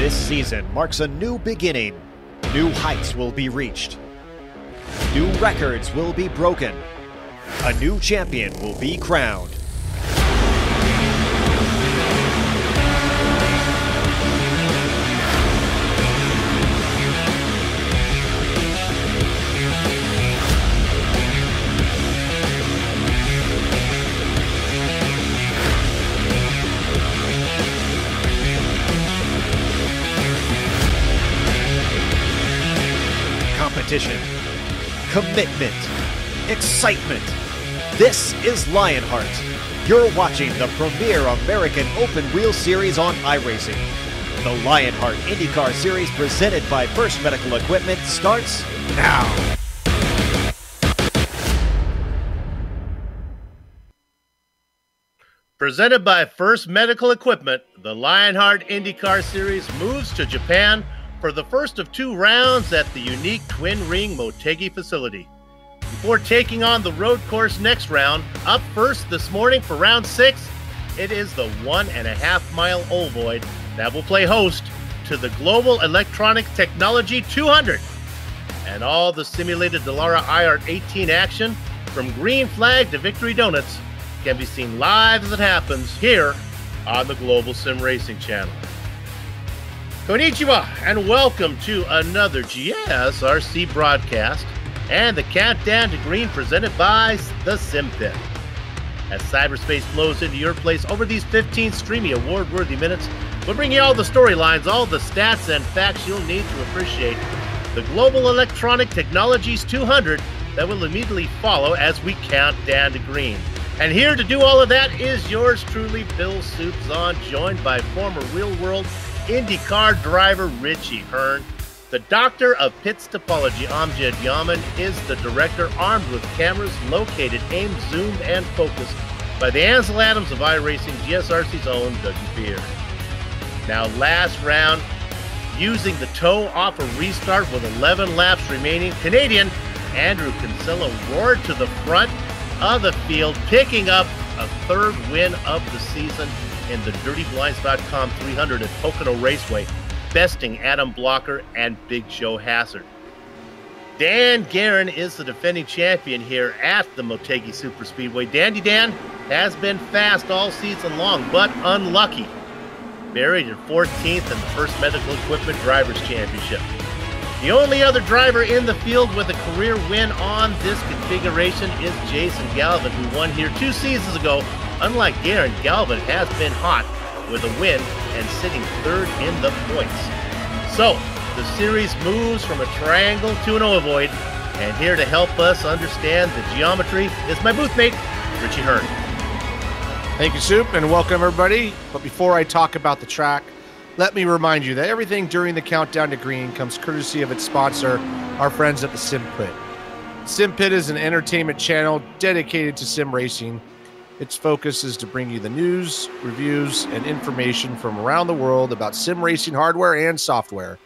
This season marks a new beginning. New heights will be reached. New records will be broken. A new champion will be crowned. Competition, commitment, excitement. This is Lionheart. You're watching the premier American open wheel series on iRacing. The Lionheart IndyCar Series presented by First Medical Equipment starts now. Presented by First Medical Equipment, the Lionheart IndyCar Series moves to Japan for the first of 2 rounds at the unique twin-ring Motegi facility. Before taking on the road course next round, up first this morning for round 6, it is the 1.5-mile ovoid that will play host to the Global Electronic Technology 200. And all the simulated Dallara iRacing 18 action, from green flag to victory donuts, can be seen live as it happens here on the Global SimRacing channel. Konnichiwa, and welcome to another GSRC broadcast and the Countdown to Green presented by the Sim Pit. As cyberspace flows into your place over these 15 streamy award-worthy minutes, we'll bring you all the storylines, all the stats and facts you'll need to appreciate the Global Electronic Technologies 200 that will immediately follow as we count down to green. And here to do all of that is yours truly, Bill Soupzon, joined by former Real World IndyCar driver Richie Hearn. The doctor of pits topology, Amjad Yaman, is the director, armed with cameras located, aimed, zoomed, and focused by the Ansel Adams of iRacing, GSRC's own Dougie Beard. Now, last round, using the toe off a restart with 11 laps remaining, Canadian Andrew Kinsella roared to the front of the field, picking up a 3rd win of the season in the DirtyBlinds.com 300 at Pocono Raceway, besting Adam Blocker and Big Joe Hassard. Dan Guerin is the defending champion here at the Motegi Superspeedway. Dandy Dan has been fast all season long, but unlucky. Buried in 14th in the First Medical Equipment Drivers' Championship. The only other driver in the field with a career win on this configuration is Jason Galvin, who won here 2 seasons ago. Unlike Guerin, Galvin has been hot with a win and sitting 3rd in the points. So, the series moves from a triangle to an ovoid, and here to help us understand the geometry is my booth mate, Richie Hearn. Thank you, Soup, and welcome everybody. But before I talk about the track, let me remind you that everything during the Countdown to Green comes courtesy of its sponsor, our friends at the Sim Pit. Sim Pit is an entertainment channel dedicated to sim racing. Its focus is to bring you the news, reviews, and information from around the world about sim racing hardware and software.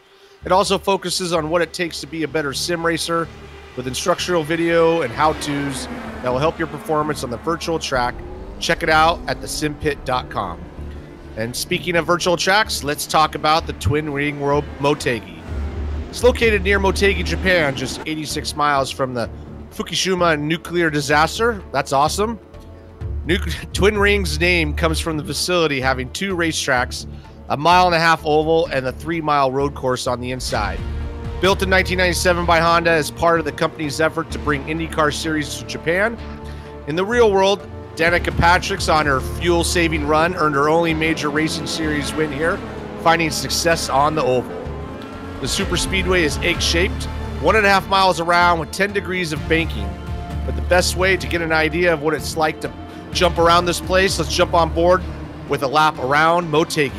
It also focuses on what it takes to be a better sim racer with instructional video and how-tos that will help your performance on the virtual track. Check it out at thesimpit.com. And speaking of virtual tracks, let's talk about the Twin Ring World Motegi. It's located near Motegi, Japan, just 86 miles from the Fukushima nuclear disaster. That's awesome. Twin Ring's name comes from the facility having 2 racetracks, a 1.5-mile oval and a 3-mile road course on the inside. Built in 1997 by Honda as part of the company's effort to bring IndyCar Series to Japan. In the real world, Danica Patrick's on her fuel-saving run earned her only major racing series win here, finding success on the oval. The super speedway is egg-shaped, 1.5 miles around with 10 degrees of banking. But the best way to get an idea of what it's like to jump around this place, let's jump on board with a lap around Motegi.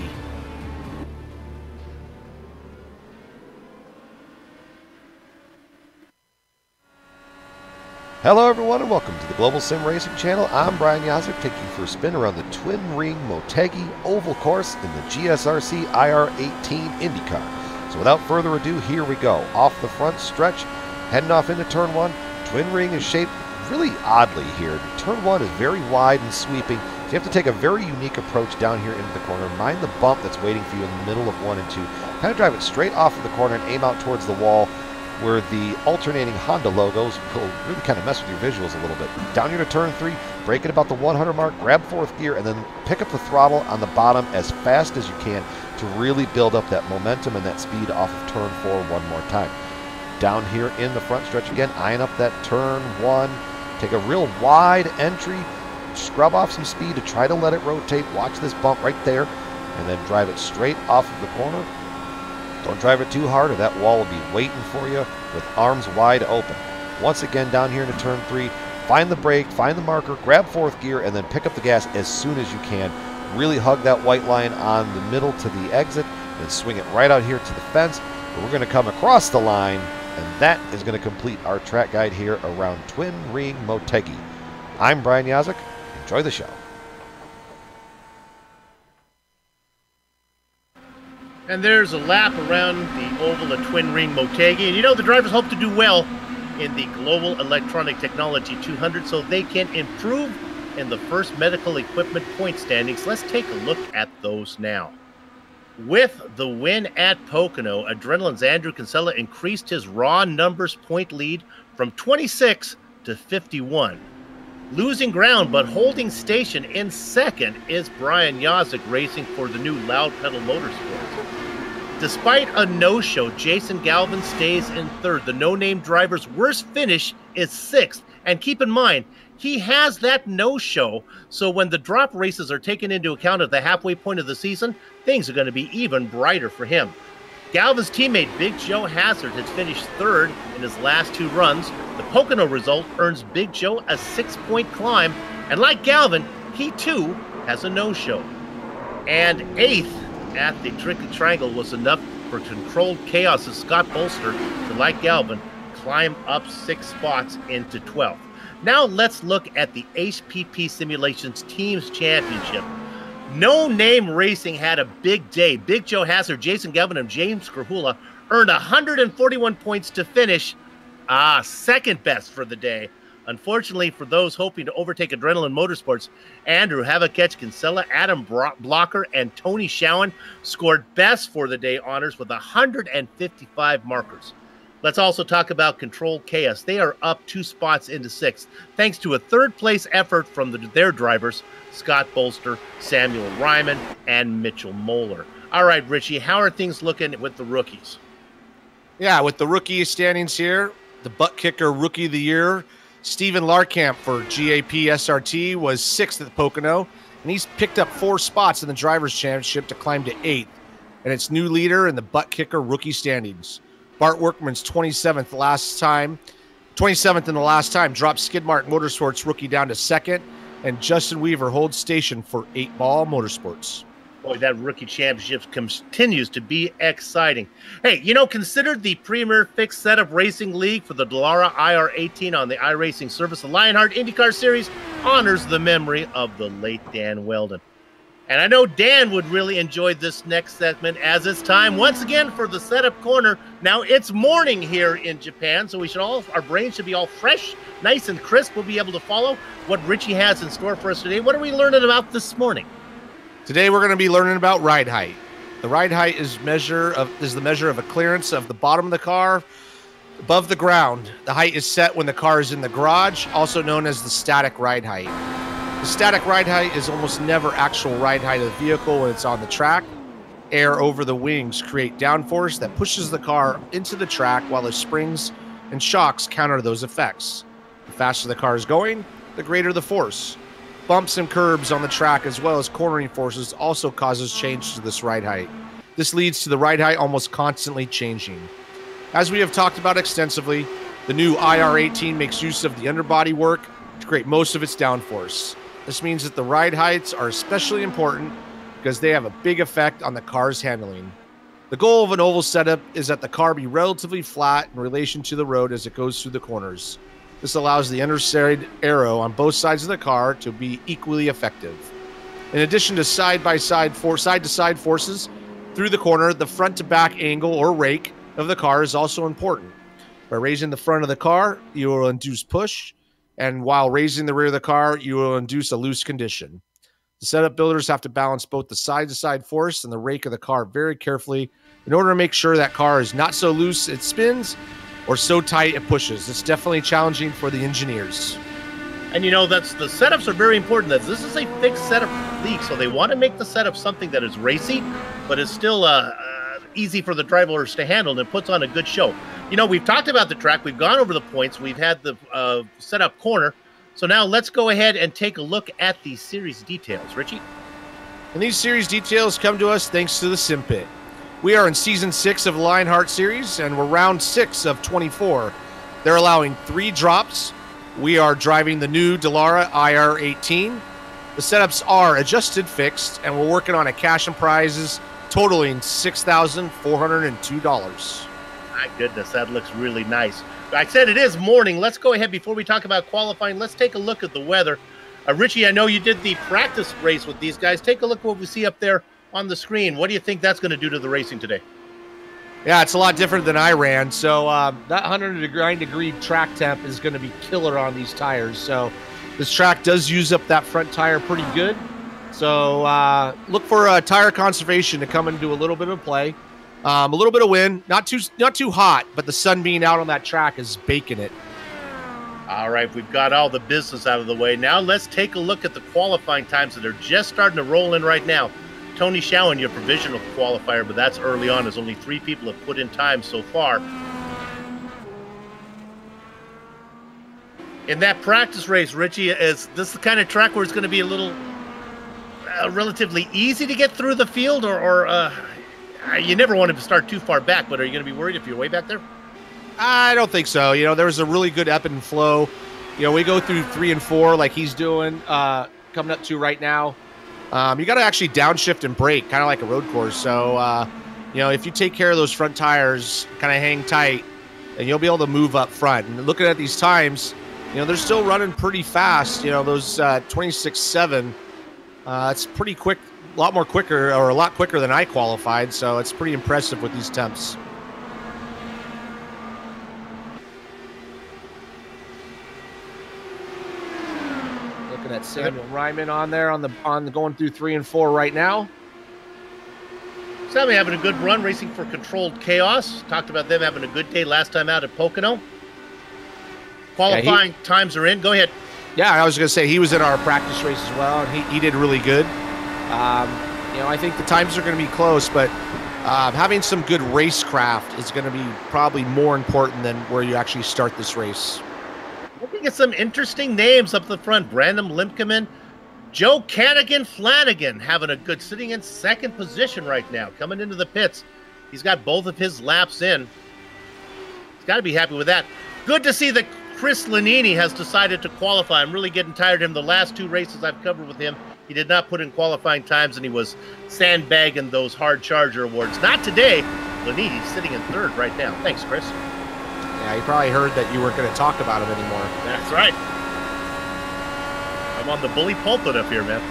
Hello everyone and welcome to the Global Sim Racing channel. I'm Brian Yazek, taking you for a spin around the Twin Ring Motegi oval course in the GSRC IR18 IndyCar. So without further ado, here we go. Off the front stretch, heading off into turn 1. Twin Ring is shaped really oddly here. Turn 1 is very wide and sweeping, so you have to take a very unique approach down here into the corner. Mind the bump that's waiting for you in the middle of 1 and 2. Kind of drive it straight off of the corner and aim out towards the wall where the alternating Honda logos will really kind of mess with your visuals a little bit. Down here to turn 3, brake at about the 100 mark, grab 4th gear, and then pick up the throttle on the bottom as fast as you can to really build up that momentum and that speed off of turn 4 one more time. Down here in the front stretch again, eyeing up that turn 1. Take a real wide entry, scrub off some speed to try to let it rotate. Watch this bump right there, and then drive it straight off of the corner. Don't drive it too hard or that wall will be waiting for you with arms wide open. Once again, down here into turn 3, find the brake, find the marker, grab 4th gear, and then pick up the gas as soon as you can. Really hug that white line on the middle to the exit and swing it right out here to the fence. We're going to come across the line, and that is going to complete our track guide here around Twin Ring Motegi. I'm Brian Yazek. Enjoy the show. And there's a lap around the oval at Twin Ring Motegi. And you know, the drivers hope to do well in the Global Electronic Technology 200 so they can improve in the first medical equipment point standings. Let's take a look at those now. With the win at Pocono, Adrenaline's Andrew Kinsella increased his raw numbers point lead from 26 to 51. Losing ground but holding station in second is Brian Yazek racing for the new Loud Pedal Motorsports. Despite a no-show, Jason Galvin stays in third. The no-name driver's worst finish is 6th. And keep in mind, he has that no-show, so when the drop races are taken into account at the halfway point of the season, things are going to be even brighter for him. Galvin's teammate Big Joe Hazard has finished third in his last 2 runs. The Pocono result earns Big Joe a 6-point climb, and like Galvin, he too has a no-show. And 8th at the Tricky Triangle was enough for Controlled Chaos' Scott Bolster to, like Galvin, climb up 6 spots into 12th. Now let's look at the HPP Simulations Teams Championship. No Name Racing had a big day. Big Joe Hazard, Jason Galvin, and James Krahula earned 141 points to finish second best for the day. Unfortunately, for those hoping to overtake Adrenaline Motorsports, Andrew Havaketch, Kinsella, Adam Blocker, and Tony Schowen scored best for the day honors with 155 markers. Let's also talk about Controlled Chaos. They are up 2 spots into 6th, thanks to a third-place effort from their drivers, Scott Bolster, Samuel Ryman, and Mitchell Moeller. All right, Richie, how are things looking with the rookies? Yeah, with the rookie standings here, the butt kicker rookie of the year, Steven Larkamp for GAP SRT was 6th at Pocono, and he's picked up 4 spots in the Drivers' Championship to climb to 8th, and it's new leader in the butt kicker rookie standings. Bart Workman's 27th in the last time, dropped Skidmark Motorsports rookie down to 2nd, and Justin Weaver holds station for 8 Ball Motorsports. Boy, that rookie championship continues to be exciting. Hey, you know, considered the premier fixed setup racing league for the Dallara IR18 on the iRacing service, the Lionheart IndyCar Series honors the memory of the late Dan Weldon. And I know Dan would really enjoy this next segment, as it's time once again for the setup corner. Now it's morning here in Japan, so our brains should be all fresh, nice and crisp. We'll be able to follow what Richie has in store for us today. What are we learning about this morning? Today we're going to be learning about ride height. The ride height is the measure of a clearance of the bottom of the car above the ground. The height is set when the car is in the garage, also known as the static ride height. The static ride height is almost never actual ride height of the vehicle when it's on the track. Air over the wings create downforce that pushes the car into the track, while the springs and shocks counter those effects. The faster the car is going, the greater the force. Bumps and curbs on the track, as well as cornering forces, also causes change to this ride height. This leads to the ride height almost constantly changing. As we have talked about extensively, the new IR18 makes use of the underbody work to create most of its downforce. This means that the ride heights are especially important because they have a big effect on the car's handling. The goal of an oval setup is that the car be relatively flat in relation to the road as it goes through the corners. This allows the underside aero on both sides of the car to be equally effective. In addition to side-to-side forces through the corner, the front-to-back angle or rake of the car is also important. By raising the front of the car, you will induce push, and while raising the rear of the car, you will induce a loose condition. The setup builders have to balance both the side-to-side force and the rake of the car very carefully in order to make sure that car is not so loose it spins or so tight it pushes. It's definitely challenging for the engineers. And the setups are very important. This is a fixed setup league, so they want to make the setup something that is racy, but is still easy for the drivers to handle, and it puts on a good show. We've talked about the track. We've gone over the points. We've had the setup corner. So now let's go ahead and take a look at the series details. Richie? And these series details come to us thanks to the Sim Pit. We are in Season 6 of the Lionheart Series, and we're Round 6 of 24. They're allowing 3 drops. We are driving the new Dallara IR18. The setups are adjusted fixed, and we're working on a cash and prizes totaling $6,402. My goodness, that looks really nice. Like I said, it is morning. Let's go ahead before we talk about qualifying. Let's take a look at the weather. Richie, I know you did the practice race with these guys. Take a look at what we see up there on the screen. What do you think that's going to do to the racing today? Yeah, it's a lot different than I ran. So that 109-degree track temp is going to be killer on these tires. So this track does use up that front tire pretty good. So look for tire conservation to come into a little bit of play. A little bit of wind, not too hot, but the sun being out on that track is baking it. All right, we've got all the business out of the way. Now let's take a look at the qualifying times that are just starting to roll in right now. Tony Schowen, your provisional qualifier, but that's early on as only 3 people have put in time so far. In that practice race, Richie, is this the kind of track where it's going to be a little relatively easy to get through the field, or you never want to start too far back, but are you going to be worried if you're way back there? I don't think so. There's a really good ebb and flow. We go through 3 and 4 like he's doing, coming up to right now. You got to actually downshift and brake, kind of like a road course. So, if you take care of those front tires, kind of hang tight, and you'll be able to move up front. And looking at these times, they're still running pretty fast. Those 26.7, it's pretty quick. A lot quicker than I qualified, so it's pretty impressive with these temps. Looking at Samuel Ryman on there on the going through 3 and 4 right now. Sammy having a good run, racing for Controlled Chaos. Talked about them having a good day last time out at Pocono. Qualifying times are in. Go ahead. Yeah, I was going to say he was in our practice race as well, and he did really good. I think the times are going to be close, but having some good racecraft is going to be probably more important than where you actually start this race. Looking at some interesting names up the front. Brandon Limkeman, Joe Canigan Flanagan having a good, sitting in second position right now, coming into the pits. He's got both of his laps in. He's got to be happy with that. Good to see that Chris Lanini has decided to qualify. I'm really getting tired of him. The last 2 races I've covered with him, he did not put in qualifying times, and he was sandbagging those hard charger awards. Not today. Lanini sitting in 3rd right now. Thanks, Chris. Yeah, he probably heard that you weren't going to talk about him anymore. That's right. I'm on the bully pulpit up here, man.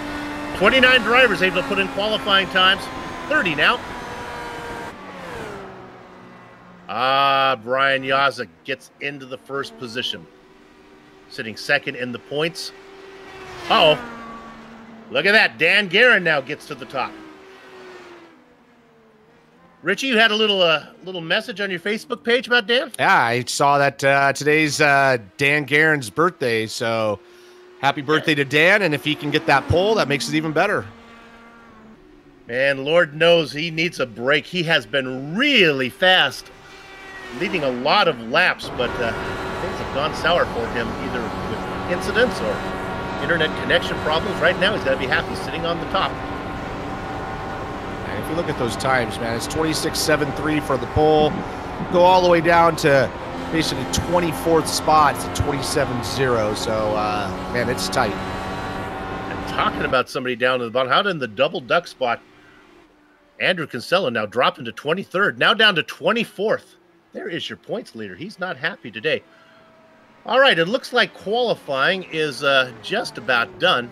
29 drivers able to put in qualifying times. 30 now. Brian Yaza gets into the 1st position. Sitting 2nd in the points. Uh-oh. Look at that. Dan Guerin now gets to the top. Richie, you had a little message on your Facebook page about Dan? Yeah, I saw that today's Dan Guerin's birthday, so happy birthday to Dan, and if he can get that pole, that makes it even better. Man, Lord knows he needs a break. He has been really fast, leading a lot of laps, but things have gone sour for him, either with incidents or internet connection problems. Right now, he's got to be happy sitting on the top. And if you look at those times, man, it's 26.73 for the pole. Go all the way down to basically 24th spot. It's a 27.0. So, man, it's tight. And talking about somebody down at the bottom, how did in the double duck spot, Andrew Kinsella now dropped into 23rd, now down to 24th. There is your points leader. He's not happy today. All right, it looks like qualifying is just about done.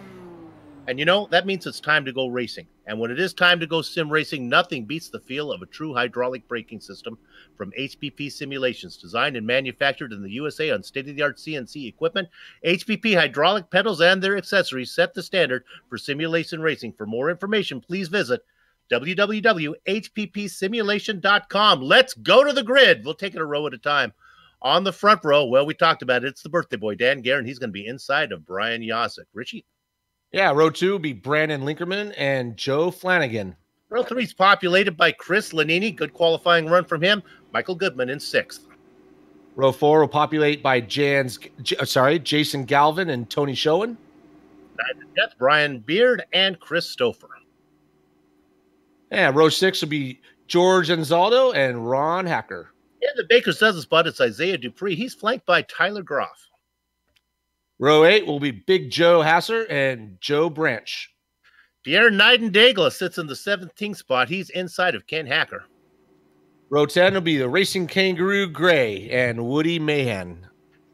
And, that means it's time to go racing. And when it is time to go sim racing, nothing beats the feel of a true hydraulic braking system from HPP Simulations. Designed and manufactured in the USA on state-of-the-art CNC equipment, HPP hydraulic pedals and their accessories set the standard for simulation racing. For more information, please visit www.hppsimulation.com. Let's go to the grid. We'll take it a row at a time. On the front row, well, we talked about it. It's the birthday boy, Dan Guerin. He's going to be inside of Brian Yosick. Richie? Yeah, row 2 will be Brandon Linkerman and Joe Flanagan. Row 3 is populated by Chris Lanini. Good qualifying run from him. Michael Goodman in 6th. Row 4 will populate by Jason Galvin and Tony Schoen. 9th and 10th, Brian Beard and Chris Stouffer. Yeah, row 6 will be George Anzaldo and Ron Hacker. In the Baker's dozen spot, it's Isaiah Dupree. He's flanked by Tyler Groff. Row 8 will be Big Joe Hasser and Joe Branch. Pierre Neidendagla sits in the 17th spot. He's inside of Ken Hacker. Row 10 will be the Racing Kangaroo Gray and Woody Mahan.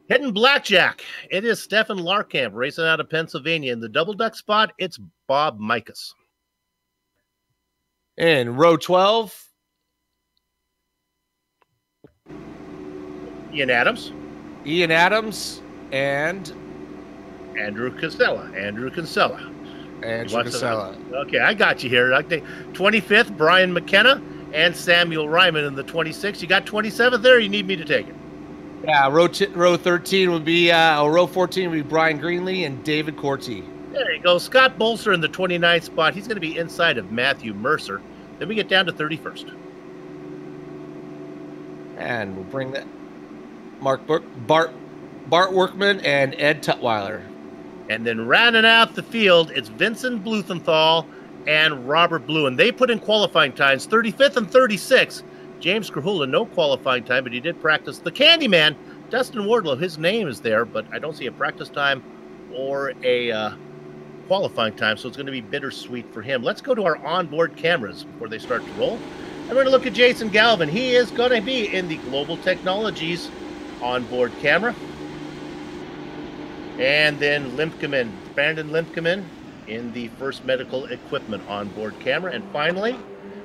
Hidden Blackjack. It is Stefan Larkamp racing out of Pennsylvania. In the double duck spot, it's Bob Mikas. And row 12, Ian Adams and Andrew Kinsella. Okay, I got you here. I think 25th, Brian McKenna and Samuel Ryman in the 26th. You got 27th there? You need me to take it? Yeah, row 13 would be, row 14 would be Brian Greenlee and David Corti. There you go. Scott Bolster in the 29th spot. He's going to be inside of Matthew Mercer. Then we get down to 31st. And we'll bring that Bart Workman and Ed Tutwiler. And then rounding out the field, it's Vincent Bluthenthal and Robert Blue. And they put in qualifying times, 35th and 36th. James Krahula, no qualifying time, but he did practice. The Candyman, Dustin Wardlow, his name is there, but I don't see a practice time or a qualifying time, so it's going to be bittersweet for him. Let's go to our onboard cameras before they start to roll. And we're going to look at Jason Galvin. He is going to be in the Global Technologies onboard camera. And then Brandon Limpkeman in the First Medical Equipment onboard camera. And finally,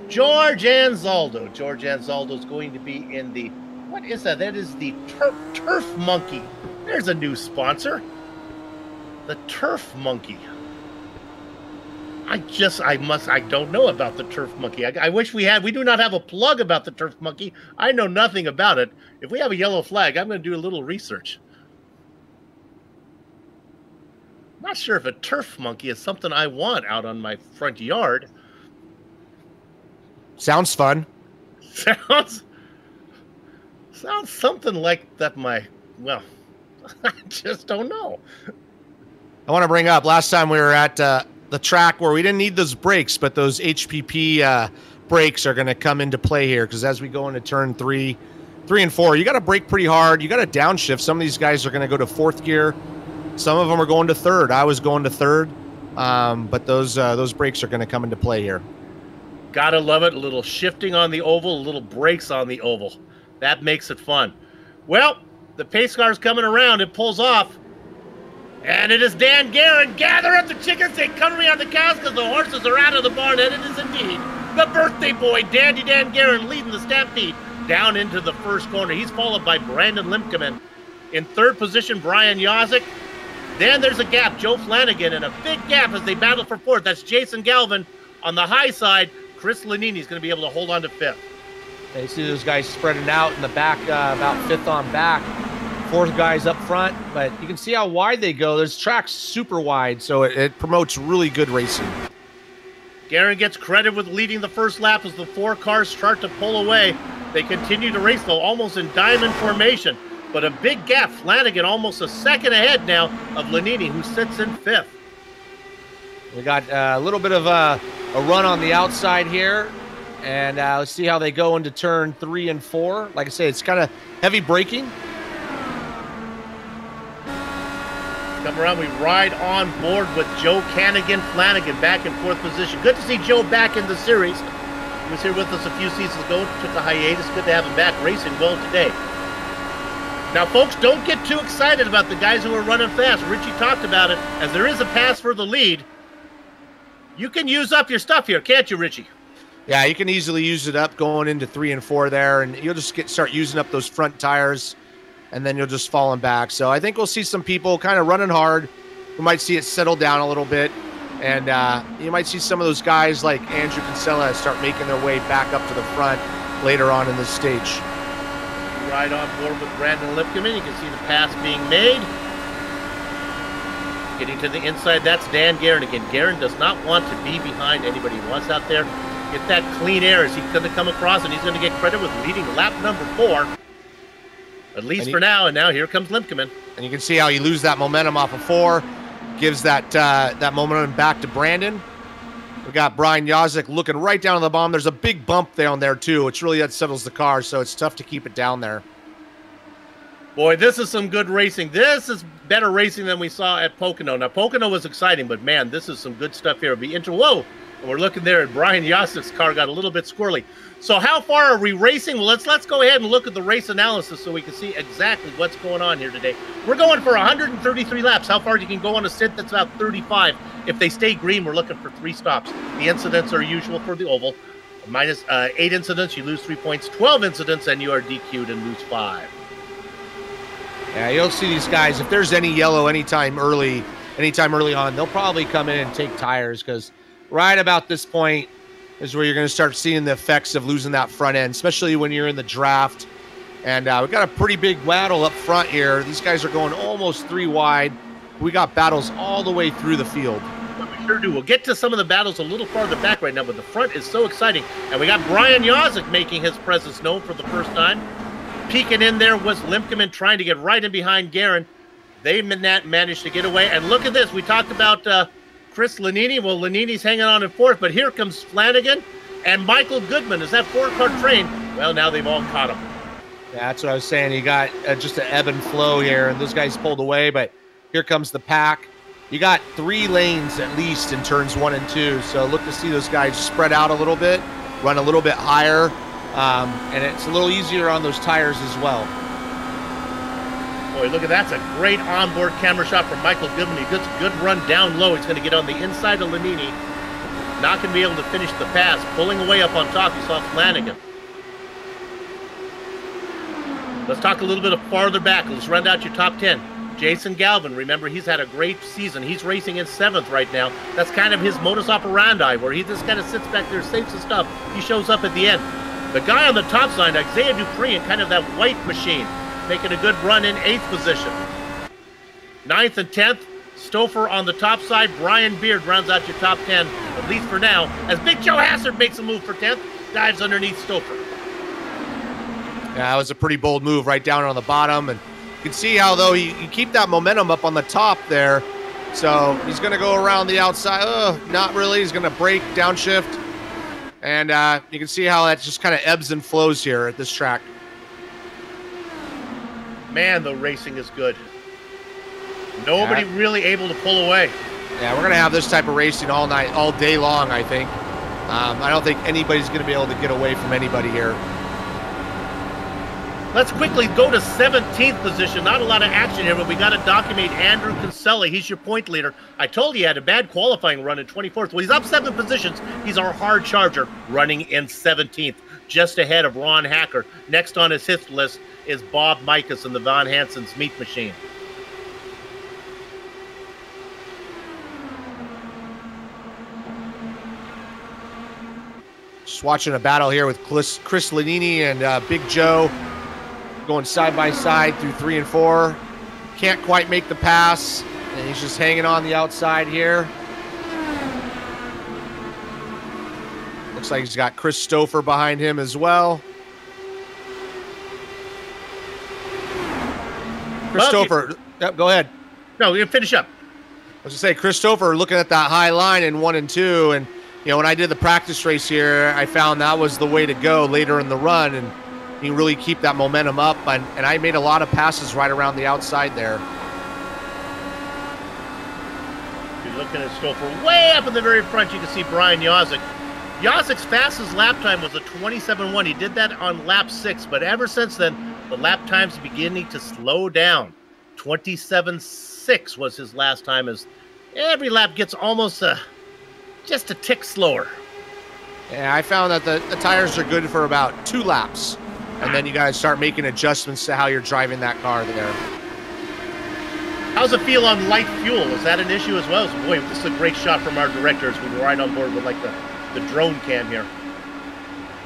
George Anzaldo. George Anzaldo is going to be in the, what is that? That is the Turf Monkey. There's a new sponsor. The Turf Monkey. I don't know about the Turf Monkey. I wish we do not have a plug about the Turf Monkey. I know nothing about it. If we have a yellow flag, I'm going to do a little research. Not sure if a Turf Monkey is something I want out on my front yard. Sounds fun. Sounds something like that I just don't know. I want to bring up, last time we were at the track where we didn't need those brakes, but those HPP brakes are going to come into play here, because as we go into turn 3 and 4, you got to brake pretty hard. You got to downshift. Some of these guys are going to go to 4th gear. Some of them are going to 3rd. I was going to 3rd, but those brakes are going to come into play here. Gotta love it. A little shifting on the oval, a little brakes on the oval. That makes it fun. Well, the pace car's coming around. It pulls off. And it is Dan Guerin. Gather up the chickens. They cover me on the cows because the horses are out of the barn. And it is indeed the birthday boy, Dandy Dan Guerin, leading the stampede down into the first corner. He's followed by Brandon Limpkeman. In 3rd position, Brian Yosick. Then there's a gap. Joe Flanagan, and a big gap as they battle for 4th. That's Jason Galvin. On the high side, Chris Lanini is going to be able to hold on to 5th. You see those guys spreading out in the back, about 5th on back. 4th guys up front, but you can see how wide they go. This track's super wide, so it promotes really good racing. Guerin gets credit with leading the first lap as the 4 cars start to pull away. They continue to race, though, almost in diamond formation. But a big gap. Flanagan almost a second ahead now of Lanini, who sits in 5th. We got a little bit of a run on the outside here. And let's see how they go into turn 3 and 4. Like I say, it's kind of heavy braking. Come around, we ride on board with Joe Flanagan back in 4th position. Good to see Joe back in the series. He was here with us a few seasons ago, took a hiatus. Good to have him back racing well today. Now, folks, don't get too excited about the guys who are running fast. Richie talked about it. As there is a pass for the lead, You can use up your stuff here, can't you, Richie? Yeah, you can easily use it up going into 3 and 4 there, and you'll just start using up those front tires, and then you'll just falling back. So I think we'll see some people kind of running hard. We might see it settle down a little bit, and you might see some of those guys like Andrew Kinsella start making their way back up to the front later on in this stage. Right on board with Brandon Lipkeman. You can see the pass being made. Getting to the inside, that's Dan Guerin again. Guerin does not want to be behind anybody. He wants out there, get that clean air as he's going to come across, and he's going to get credit with leading lap number 4. At least for now, and now here comes Lipkeman. And you can see how he loses that momentum off of 4, gives that momentum back to Brandon. We got Brian Yazik looking right down on the bottom. There's a big bump down there, too, which really unsettles the car, so it's tough to keep it down there. Boy, this is some good racing. This is better racing than we saw at Pocono. Now, Pocono was exciting, but, man, this is some good stuff here. It'll be interesting. Whoa! And we're looking there, and Brian Yazik's car got a little bit squirrely. So how far are we racing? Well, let's go ahead and look at the race analysis so we can see exactly what's going on here today. We're going for 133 laps. How far you can go on a stint? That's about 35. If they stay green, we're looking for 3 stops. The incidents are usual for the oval. Minus 8 incidents, you lose 3 points. 12 incidents, and you are DQ'd and lose 5. Yeah, you'll see these guys, if there's any yellow anytime early on, they'll probably come in and take tires, because right about this point is where you're going to start seeing the effects of losing that front end, especially when you're in the draft. And we've got a pretty big battle up front here. These guys are going almost 3 wide. We got battles all the way through the field. We sure do. We'll get to some of the battles a little farther back right now, but the front is so exciting. And we got Brian Yazik making his presence known for the first time. Peeking in there was Lipkeman trying to get right in behind Guerin. They managed to get away. And look at this. We talked about Chris Lanini. Well, Lanini's hanging on in 4th, but here comes Flanagan and Michael Goodman. Is that 4-car train? Well, now they've all caught him. Yeah, that's what I was saying. You got just an ebb and flow here, and those guys pulled away, but here comes the pack. You got 3 lanes at least in turns 1 and 2, so look to see those guys spread out a little bit, run a little bit higher, and it's a little easier on those tires as well. Boy, look at that. That's a great onboard camera shot from Michael Goodman. He gets a good run down low. He's going to get on the inside of Lanini. Not going to be able to finish the pass. Pulling away up on top, you saw Flanagan. Let's talk a little bit farther back. Let's run out your top 10. Jason Galvin, remember, he's had a great season. He's racing in 7th right now. That's kind of his modus operandi, where he just kind of sits back there, saves the stuff. He shows up at the end. The guy on the top side, Isaiah Dupree, and kind of that white machine, making a good run in 8th position. 9th and 10th, Stouffer on the top side. Brian Beard rounds out your top 10, at least for now, as Big Joe Hassard makes a move for 10th, dives underneath Stouffer. Yeah, that was a pretty bold move right down on the bottom, and you can see how, though, you keep that momentum up on the top there. So he's going to go around the outside. Not really. He's going to brake, downshift. And you can see how that just kind of ebbs and flows here at this track. Man, the racing is good. Nobody really able to pull away. Yeah, we're going to have this type of racing all night, all day long, I think. I don't think anybody's going to be able to get away from anybody here. Let's quickly go to 17th position. Not a lot of action here, but we got to document Andrew Kinsella. He's your point leader. I told you he had a bad qualifying run in 24th. Well, he's up 7 positions. He's our hard charger, running in 17th, just ahead of Ron Hacker. Next on his hit list is Bob Mikas and the Von Hansen's Meat Machine. Just watching a battle here with Chris Lanini and Big Joe, going side by side through 3 and 4. Can't quite make the pass, and he's just hanging on the outside here. Looks like he's got Chris Stouffer behind him as well. Chris Stouffer, yep, go ahead. No, you finish up. I was going to say, Chris Stouffer looking at that high line in 1 and 2, and you know, when I did the practice race here, I found that was the way to go later in the run, and you really keep that momentum up, and I made a lot of passes right around the outside there. You're looking at Stouffer way up in the very front. You can see Brian Yazik. Yazik's fastest lap time was a 27.1. He did that on lap 6, but ever since then, the lap time's beginning to slow down. 27.6 was his last time, as every lap gets almost just a tick slower. Yeah, I found that the tires are good for about 2 laps. And then you got to start making adjustments to how you're driving that car there. How's it feel on light fuel? Is that an issue as well? Boy, this is a great shot from our director as we were right on board with like the drone cam here.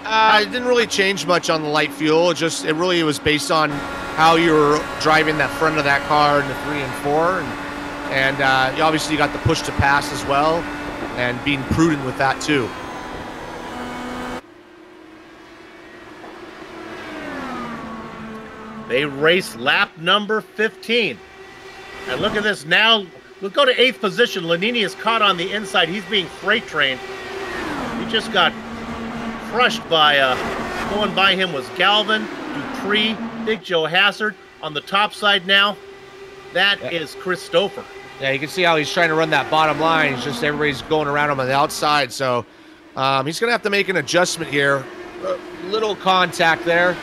It didn't really change much on the light fuel. It really was based on how you were driving that front of that car in the 3 and 4. And you obviously got the push to pass as well and being prudent with that too. They race lap number 15. And look at this now. We'll go to 8th position. Lanini is caught on the inside. He's being freight trained. He just got crushed by, going by him was Galvin, Dupree, Big Joe Hassard. On the top side now, that is Christopher. Yeah, you can see how he's trying to run that bottom line. It's just everybody's going around him on the outside. So he's going to have to make an adjustment here. A little contact there.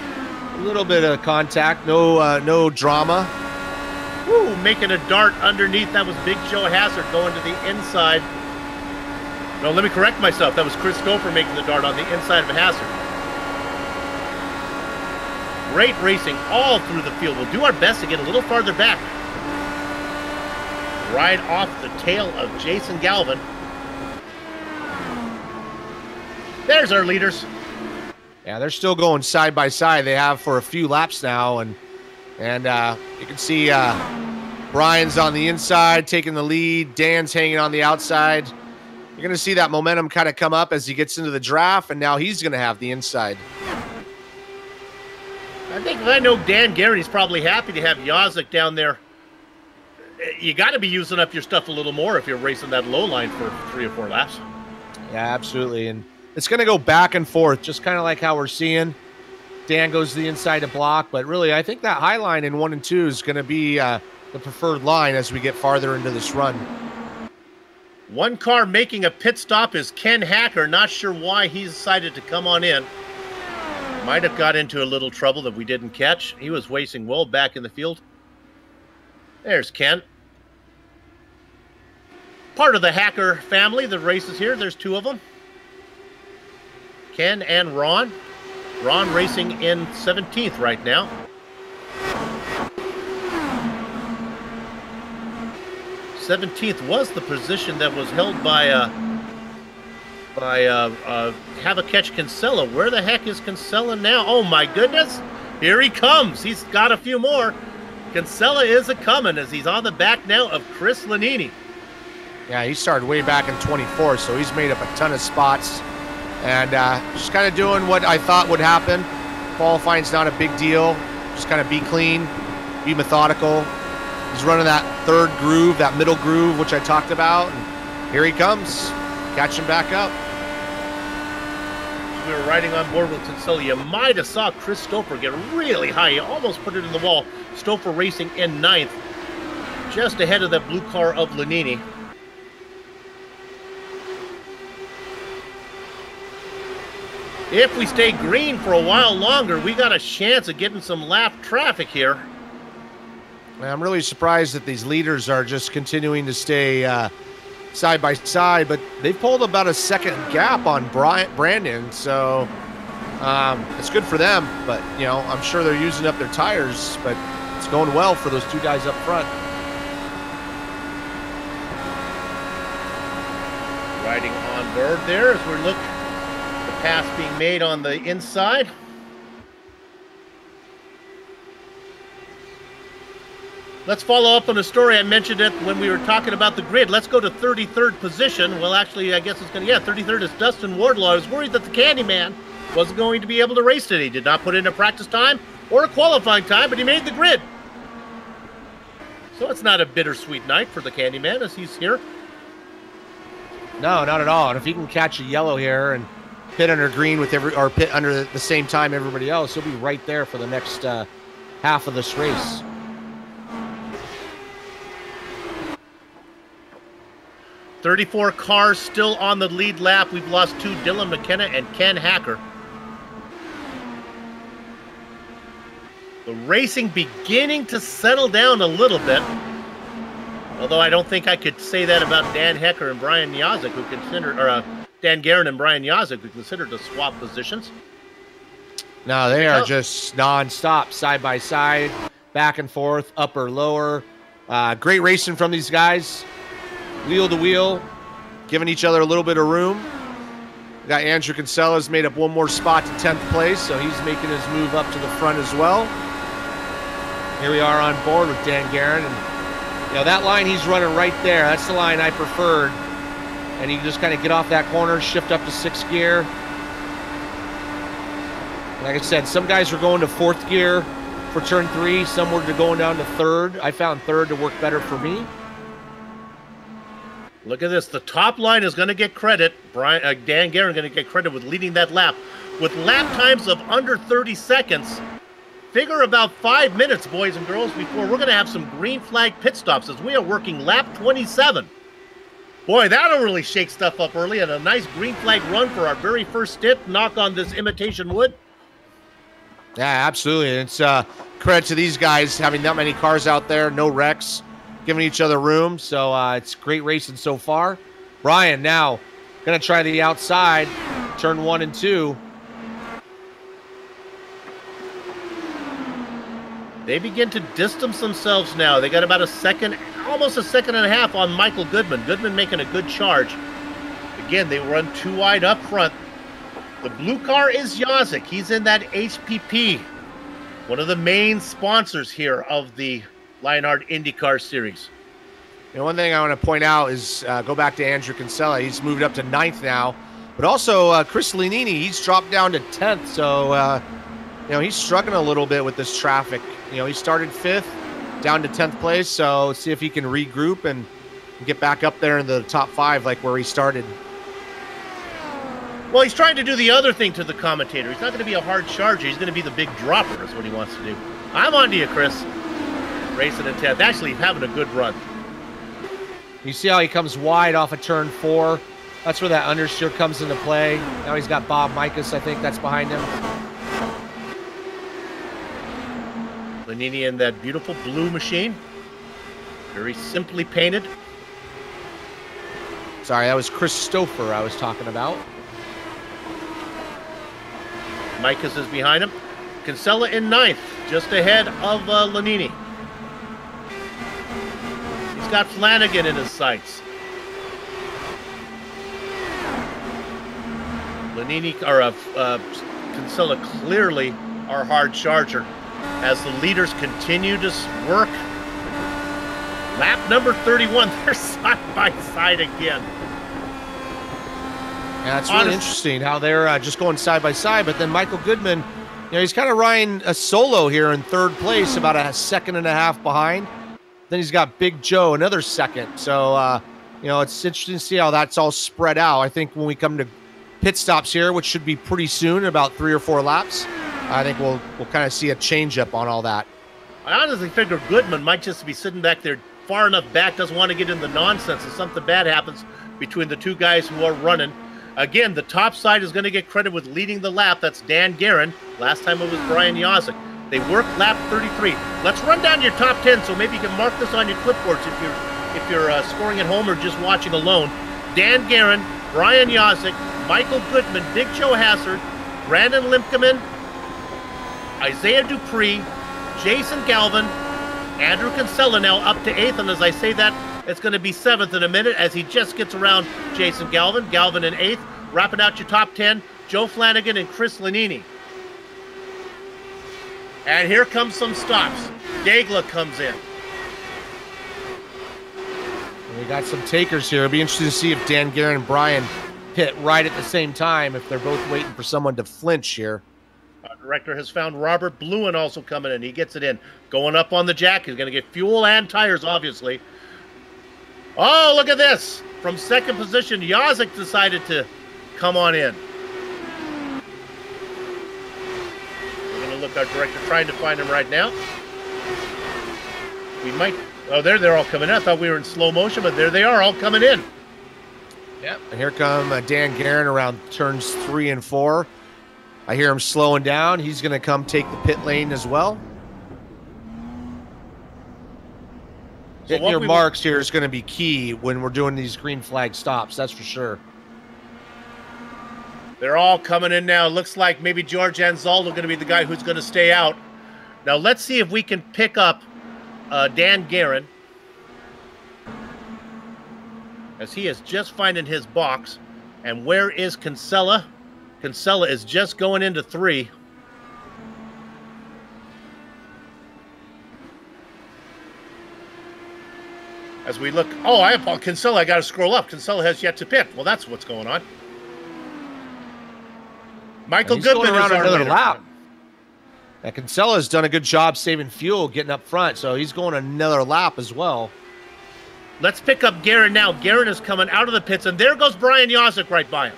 A little bit of contact. No drama. Woo, making a dart underneath. That was Big Joe Hassard going to the inside. No, let me correct myself. That was Christopher making the dart on the inside of Hassard. Great racing all through the field. We'll do our best to get a little farther back. Right off the tail of Jason Galvin. There's our leaders. Yeah, they're still going side by side. They have for a few laps now, and you can see Brian's on the inside taking the lead. Dan's hanging on the outside. You're going to see that momentum kind of come up as he gets into the draft, and now he's going to have the inside. I know Dan Garrity's probably happy to have Yazik down there. You got to be using up your stuff a little more if you're racing that low line for 3 or 4 laps. Yeah, absolutely. And it's going to go back and forth, just kind of like how we're seeing. Dan goes to the inside to block, but really I think that high line in 1 and 2 is going to be the preferred line as we get farther into this run. One car making a pit stop is Ken Hacker. Not sure why he decided to come on in. Might have got into a little trouble that we didn't catch. He was racing well back in the field. There's Ken. Part of the Hacker family that races here. There's 2 of them. Ken and Ron. Ron racing in 17th right now. '17th was the position that was held by Have a Catch Kinsella. Where the heck is Kinsella now? Oh my goodness! Here he comes. He's got a few more. Kinsella is a-coming as he's on the back now of Chris Lanini. Yeah, he started way back in 24, so he's made up a ton of spots. And just kind of doing what I thought would happen. Qualifying's not a big deal. Just kind of be clean, be methodical. He's running that 3rd groove, that middle groove, which I talked about. And here he comes, catching back up. We were riding on board with Kinsella. You might have saw Chris Stouffer get really high. He almost put it in the wall. Stouffer racing in 9th, just ahead of that blue car of Lanini. If we stay green for a while longer, we got a chance of getting some lap traffic here. I'm really surprised that these leaders are just continuing to stay side by side, but they've pulled about a 2nd gap on Brandon, so it's good for them. But, you know, I'm sure they're using up their tires, but it's going well for those 2 guys up front. Riding on board there as we look the pass being made on the inside. Let's follow up on a story. I mentioned it when we were talking about the grid. Let's go to 33rd position. Well, actually, I guess it's going to, 33rd is Dustin Wardlaw. I was worried that the Candyman wasn't going to be able to race today. He did not put in a practice time or a qualifying time, but he made the grid. So it's not a bittersweet night for the Candyman as he's here. No, not at all. And if he can catch a yellow here and pit under green with or pit under the same time everybody else, he'll be right there for the next half of this race. .34 cars still on the lead lap. We've lost 2, Dylan McKenna and Ken Hacker. The racing beginning to settle down a little bit. Although I don't think I could say that about Dan Hecker and Brian Yazik, who considered, or Dan Guerin and Brian Yazik, who considered to swap positions. No, they are just non-stop, side by side, back and forth, upper, lower. Great racing from these guys, wheel to wheel, giving each other a little bit of room. We got Andrew Kinsella's made up one more spot to 10th place, so he's making his move up to the front as well. Here we are on board with Dan Guerin, and that line he's running right there, that's the line I preferred. And you can just kind of get off that corner, shift up to 6th gear. Like I said, some guys were going to 4th gear for turn 3, some were going down to 3rd. I found 3rd to work better for me. Look at this. The top line is going to get credit. Dan Guerin going to get credit with leading that lap. With lap times of under 30 seconds, figure about 5 minutes, boys and girls, before we're going to have some green flag pit stops as we are working lap 27. Boy, that'll really shake stuff up early, and a nice green flag run for our very first stint. Knock on this imitation wood. Yeah, absolutely. It's credit to these guys having that many cars out there, no wrecks, giving each other room. So it's great racing so far. Brian now going to try the outside, turn 1 and 2. They begin to distance themselves now. They got about a second, almost a second and a half on Michael Goodman. Goodman making a good charge. Again, they run too wide up front. The blue car is Yazik. He's in that HPP, one of the main sponsors here of the Lionheart IndyCar Series. One thing I want to point out is go back to Andrew Kinsella. He's moved up to 9th now. But also Chris Lanini, he's dropped down to 10th. So, he's struggling a little bit with this traffic. He started 5th, down to 10th place. So see if he can regroup and get back up there in the top 5 like where he started. Well, he's trying to do the other thing to the commentator. He's not going to be a hard charger. He's going to be the big dropper is what he wants to do. I'm on to you, Chris. Racing at 10th. Actually, having a good run. You see how he comes wide off of turn 4. That's where that understeer comes into play. Now he's got Bob Mikas, I think that's behind him. Lanini in that beautiful blue machine. Very simply painted. Sorry, that was Chris Stouffer I was talking about. Mikas is behind him. Kinsella in 9th, just ahead of Lanini. He's got Flanagan in his sights. Lanini, or Kinsella clearly our hard charger as the leaders continue to work. Lap number 31, they're side by side again. Yeah, it's really interesting how they're just going side by side, but then Michael Goodman, he's kind of riding a solo here in 3rd place, about a second and a half behind. Then he's got Big Joe, another second. So, it's interesting to see how that's all spread out. I think when we come to pit stops here, which should be pretty soon, about 3 or 4 laps, I think we'll kind of see a change up on all that. I honestly figure Goodman might just be sitting back there far enough back, doesn't want to get in the nonsense if something bad happens between the two guys who are running. Again, the top side is going to get credit with leading the lap. That's Dan Guerin. Last time it was Brian Yazik. They worked lap 33. Let's run down your top 10 so maybe you can mark this on your clipboards if you're scoring at home or just watching alone. Dan Guerin, Brian Yazik, Michael Goodman, Big Joe Hassard, Brandon Limkeman, Isaiah Dupree, Jason Galvin, Andrew Kinsella now up to 8th, and as I say that, it's going to be 7th in a minute as he just gets around Jason Galvin. Galvin in 8th. Wrapping out your top 10, Joe Flanagan and Chris Lanini. And here comes some stops. Daigle comes in. We got some takers here. It'll be interesting to see if Dan Guerin and Brian hit right at the same time, if they're both waiting for someone to flinch here. Our director has found Robert Bluen also coming in. He gets it in. Going up on the jack. He's going to get fuel and tires, obviously. Oh, look at this. From 2nd position, Yazik decided to come on in. We're going to look our director trying to find him right now. We might... Oh, there they're all coming in. I thought we were in slow motion, but there they are, all coming in. Yep. And here come Dan Guerin around turns 3 and 4. I hear him slowing down. He's going to come take the pit lane as well. Hitting your marks here is going to be key when we're doing these green flag stops. That's for sure. They're all coming in now. Looks like maybe George Anzaldo going to be the guy who's going to stay out. Now let's see if we can pick up Dan Guerin, as he is just finding his box. And where is Kinsella? Kinsella is just going into 3. As we look, Kinsella, I got to scroll up. Kinsella has yet to pit. Well, that's what's going on. Michael Goodman around is our another leader. lap. Now, Kinsella's done a good job saving fuel, getting up front, so he's going another lap as well. Let's pick up Guerin now. Guerin is coming out of the pits, and there goes Brian Yosik right by him.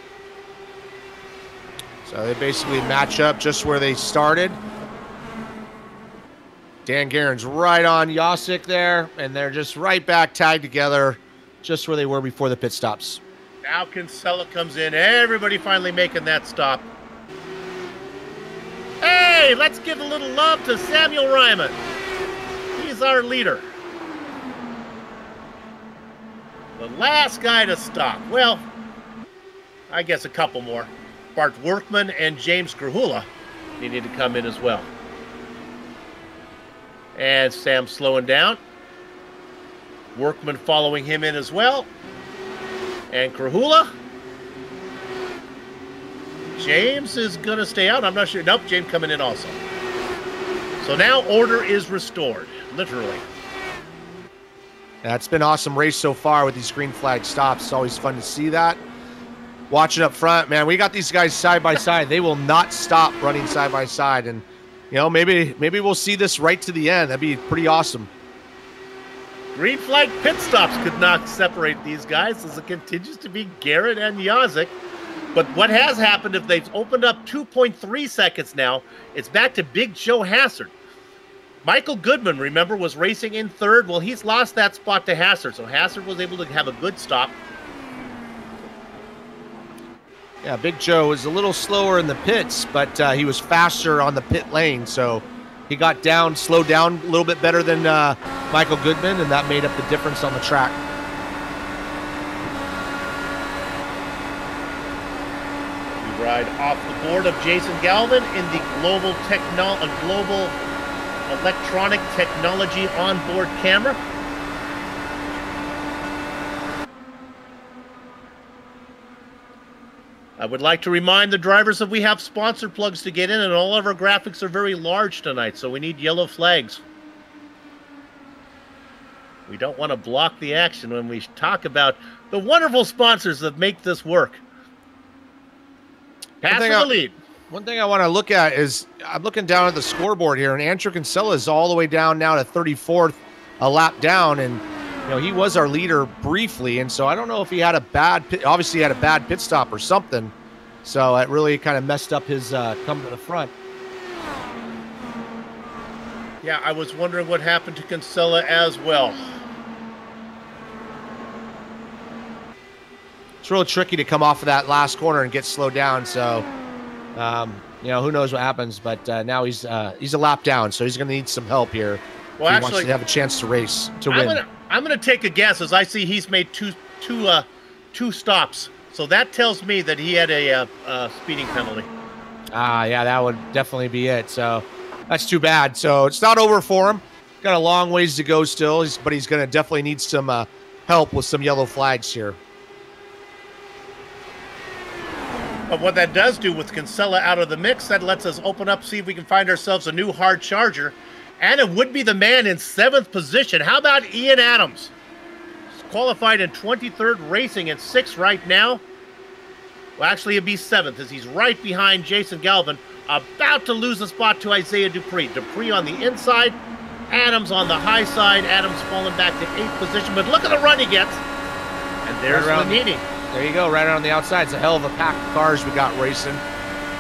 So they basically match up just where they started. Dan Guerin's right on Yosik there, and they're just right back tagged together just where they were before the pit stops. Now Kinsella comes in. Everybody finally making that stop. Hey, let's give a little love to Samuel Ryman. He's our leader. The last guy to stop. Well, I guess a couple more. Bart Workman and James Grahula needed to come in as well. And Sam slowing down. Workman following him in as well. And Grahula. James is going to stay out. I'm not sure. Nope, James coming in also. So now order is restored, literally. Yeah, it's been an awesome race so far with these green flag stops. It's always fun to see that. Watching up front, man, we got these guys side by side. They will not stop running side by side. And, you know, maybe we'll see this right to the end. That'd be pretty awesome. Green flag pit stops could not separate these guys, as it continues to be Garrett and Yosik. But what has happened, if they've opened up 2.3 seconds now, it's back to Big Joe Hassard. Michael Goodman, remember, was racing in 3rd. Well, he's lost that spot to Hassard, so Hassard was able to have a good stop. Yeah, Big Joe was a little slower in the pits, but he was faster on the pit lane, so he got down, slowed down a little bit better than Michael Goodman, and that made up the difference on the track. We ride off the board of Jason Galvin in the global electronic technology onboard camera. I would like to remind the drivers that we have sponsor plugs to get in, and all of our graphics are very large tonight, so we need yellow flags. We don't want to block the action when we talk about the wonderful sponsors that make this work. Pass for the lead. One thing I want to look at is, I'm looking down at the scoreboard here, and Andrew Kinsella is all the way down now to 34th, a lap down, and you know, he was our leader briefly, and so I don't know if he had a bad pit, obviously he had a bad pit stop or something, so it really kind of messed up his come to the front. Yeah, I was wondering what happened to Kinsella as well. It's real tricky to come off of that last corner and get slowed down, so you know, who knows what happens, but now he's a lap down, so he's going to need some help here. Well, if he actually, wants to have a chance to race, to win. I'm gonna take a guess, as I see he's made two stops. So that tells me that he had a speeding penalty. Yeah, that would definitely be it. So that's too bad. So it's not over for him. Got a long ways to go still, but he's going to definitely need some help with some yellow flags here. But what that does do with Kinsella out of the mix, that lets us open up, see if we can find ourselves a new hard charger. And it would be the man in 7th position. How about Ian Adams? He's qualified in 23rd, racing in 6th right now. Well, actually, it'd be 7th, as he's right behind Jason Galvin, about to lose a spot to Isaiah Dupree. Dupree on the inside, Adams on the high side. Adams falling back to 8th position, but look at the run he gets. And there's Lanini. There you go, right around the outside. It's a hell of a pack of cars we got racing.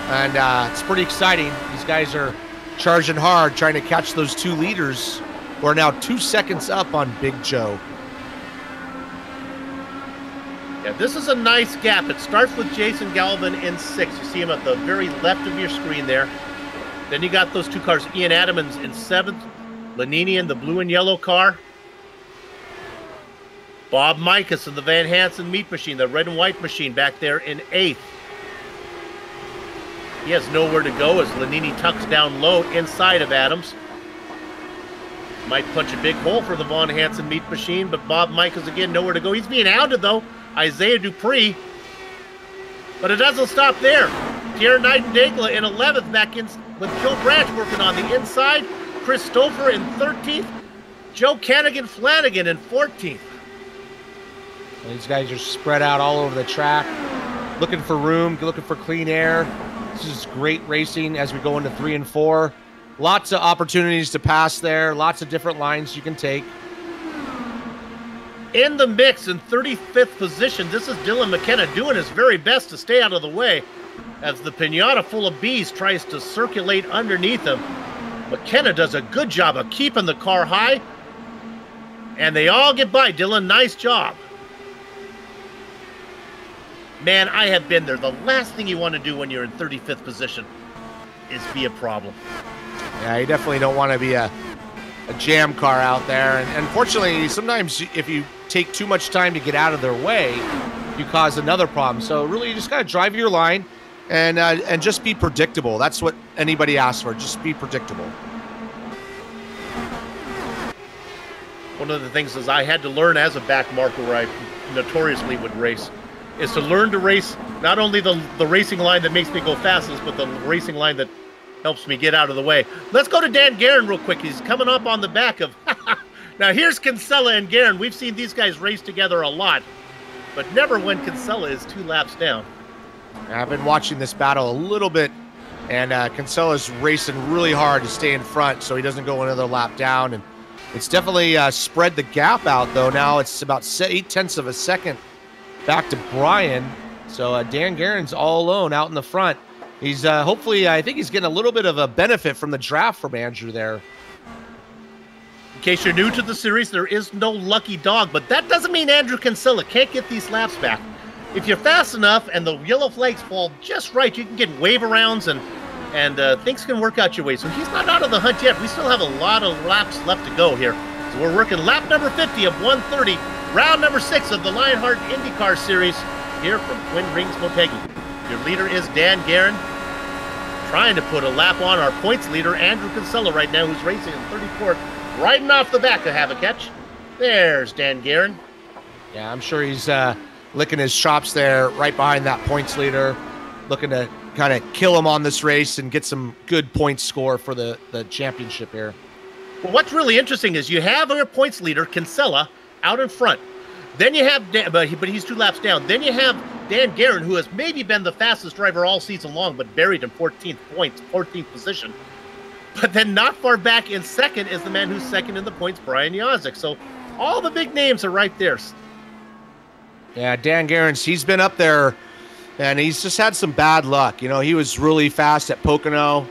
And it's pretty exciting. These guys are charging hard, trying to catch those two leaders who are now 2 seconds up on Big Joe. Yeah, this is a nice gap. It starts with Jason Galvin in 6th. You see him at the very left of your screen there. Then you got those two cars, Ian Adams in 7th, Lanini in the blue and yellow car. Bob Mikas in the Van Hansen meat machine, the red and white machine back there in 8th. He has nowhere to go as Lanini tucks down low inside of Adams. Might punch a big hole for the Von Hansen meat machine, but Bob Mikas again nowhere to go. He's being hounded though. Isaiah Dupree. But it doesn't stop there. Pierre Nightingale in 11th back in with Joe Branch working on the inside. Chris Stouffer in 13th. Joe Flanagan in 14th. These guys are spread out all over the track, looking for room, looking for clean air. This is great racing as we go into 3 and 4. Lots of opportunities to pass there, lots of different lines you can take. In the mix in 35th position, this is Dylan McKenna doing his very best to stay out of the way as the pinata full of bees tries to circulate underneath him. McKenna does a good job of keeping the car high, and they all get by. Dylan, nice job. Man, I have been there. The last thing you want to do when you're in 35th position is be a problem. Yeah, you definitely don't want to be a jam car out there. And unfortunately, sometimes if you take too much time to get out of their way, you cause another problem. So really, you just got to drive your line and just be predictable. That's what anybody asks for. Just be predictable. One of the things is I had to learn as a back marker where I notoriously would race is to learn to race not only the racing line that makes me go fastest, but the racing line that helps me get out of the way. Let's go to Dan Guerin real quick. He's coming up on the back of... Now here's Kinsella and Guerin. We've seen these guys race together a lot, but never when Kinsella is 2 laps down. I've been watching this battle a little bit, and Kinsella's racing really hard to stay in front so he doesn't go another lap down. And it's definitely spread the gap out, though. Now it's about 0.8 of a second back to Brian. So Dan Guerin's all alone out in the front. He's hopefully, I think he's getting a little bit of a benefit from the draft from Andrew there. In case you're new to the series, there is no lucky dog, but that doesn't mean Andrew Kinsella can't get these laps back. If you're fast enough and the yellow flags fall just right, you can get wave arounds and things can work out your way. So he's not out of the hunt yet. We still have a lot of laps left to go here. So we're working lap number 50 of 130, round number 6 of the Lionheart IndyCar Series here from Twin Rings Motegi. Your leader is Dan Guerin, trying to put a lap on our points leader, Andrew Kinsella, right now, who's racing in 34th, riding off the back to have a catch. There's Dan Guerin. Yeah, I'm sure he's licking his chops there right behind that points leader, looking to kind of kill him on this race and get some good points score for the championship here. Well, what's really interesting is you have our points leader, Kinsella, out in front. Then you have, but he's 2 laps down. Then you have Dan Guerin, who has maybe been the fastest driver all season long, but buried in 14th position. But then not far back in second is the man who's second in the points, Brian Yozik. So all the big names are right there. Yeah, Dan Guerin's, he's been up there, and he's just had some bad luck. You know, he was really fast at Pocono.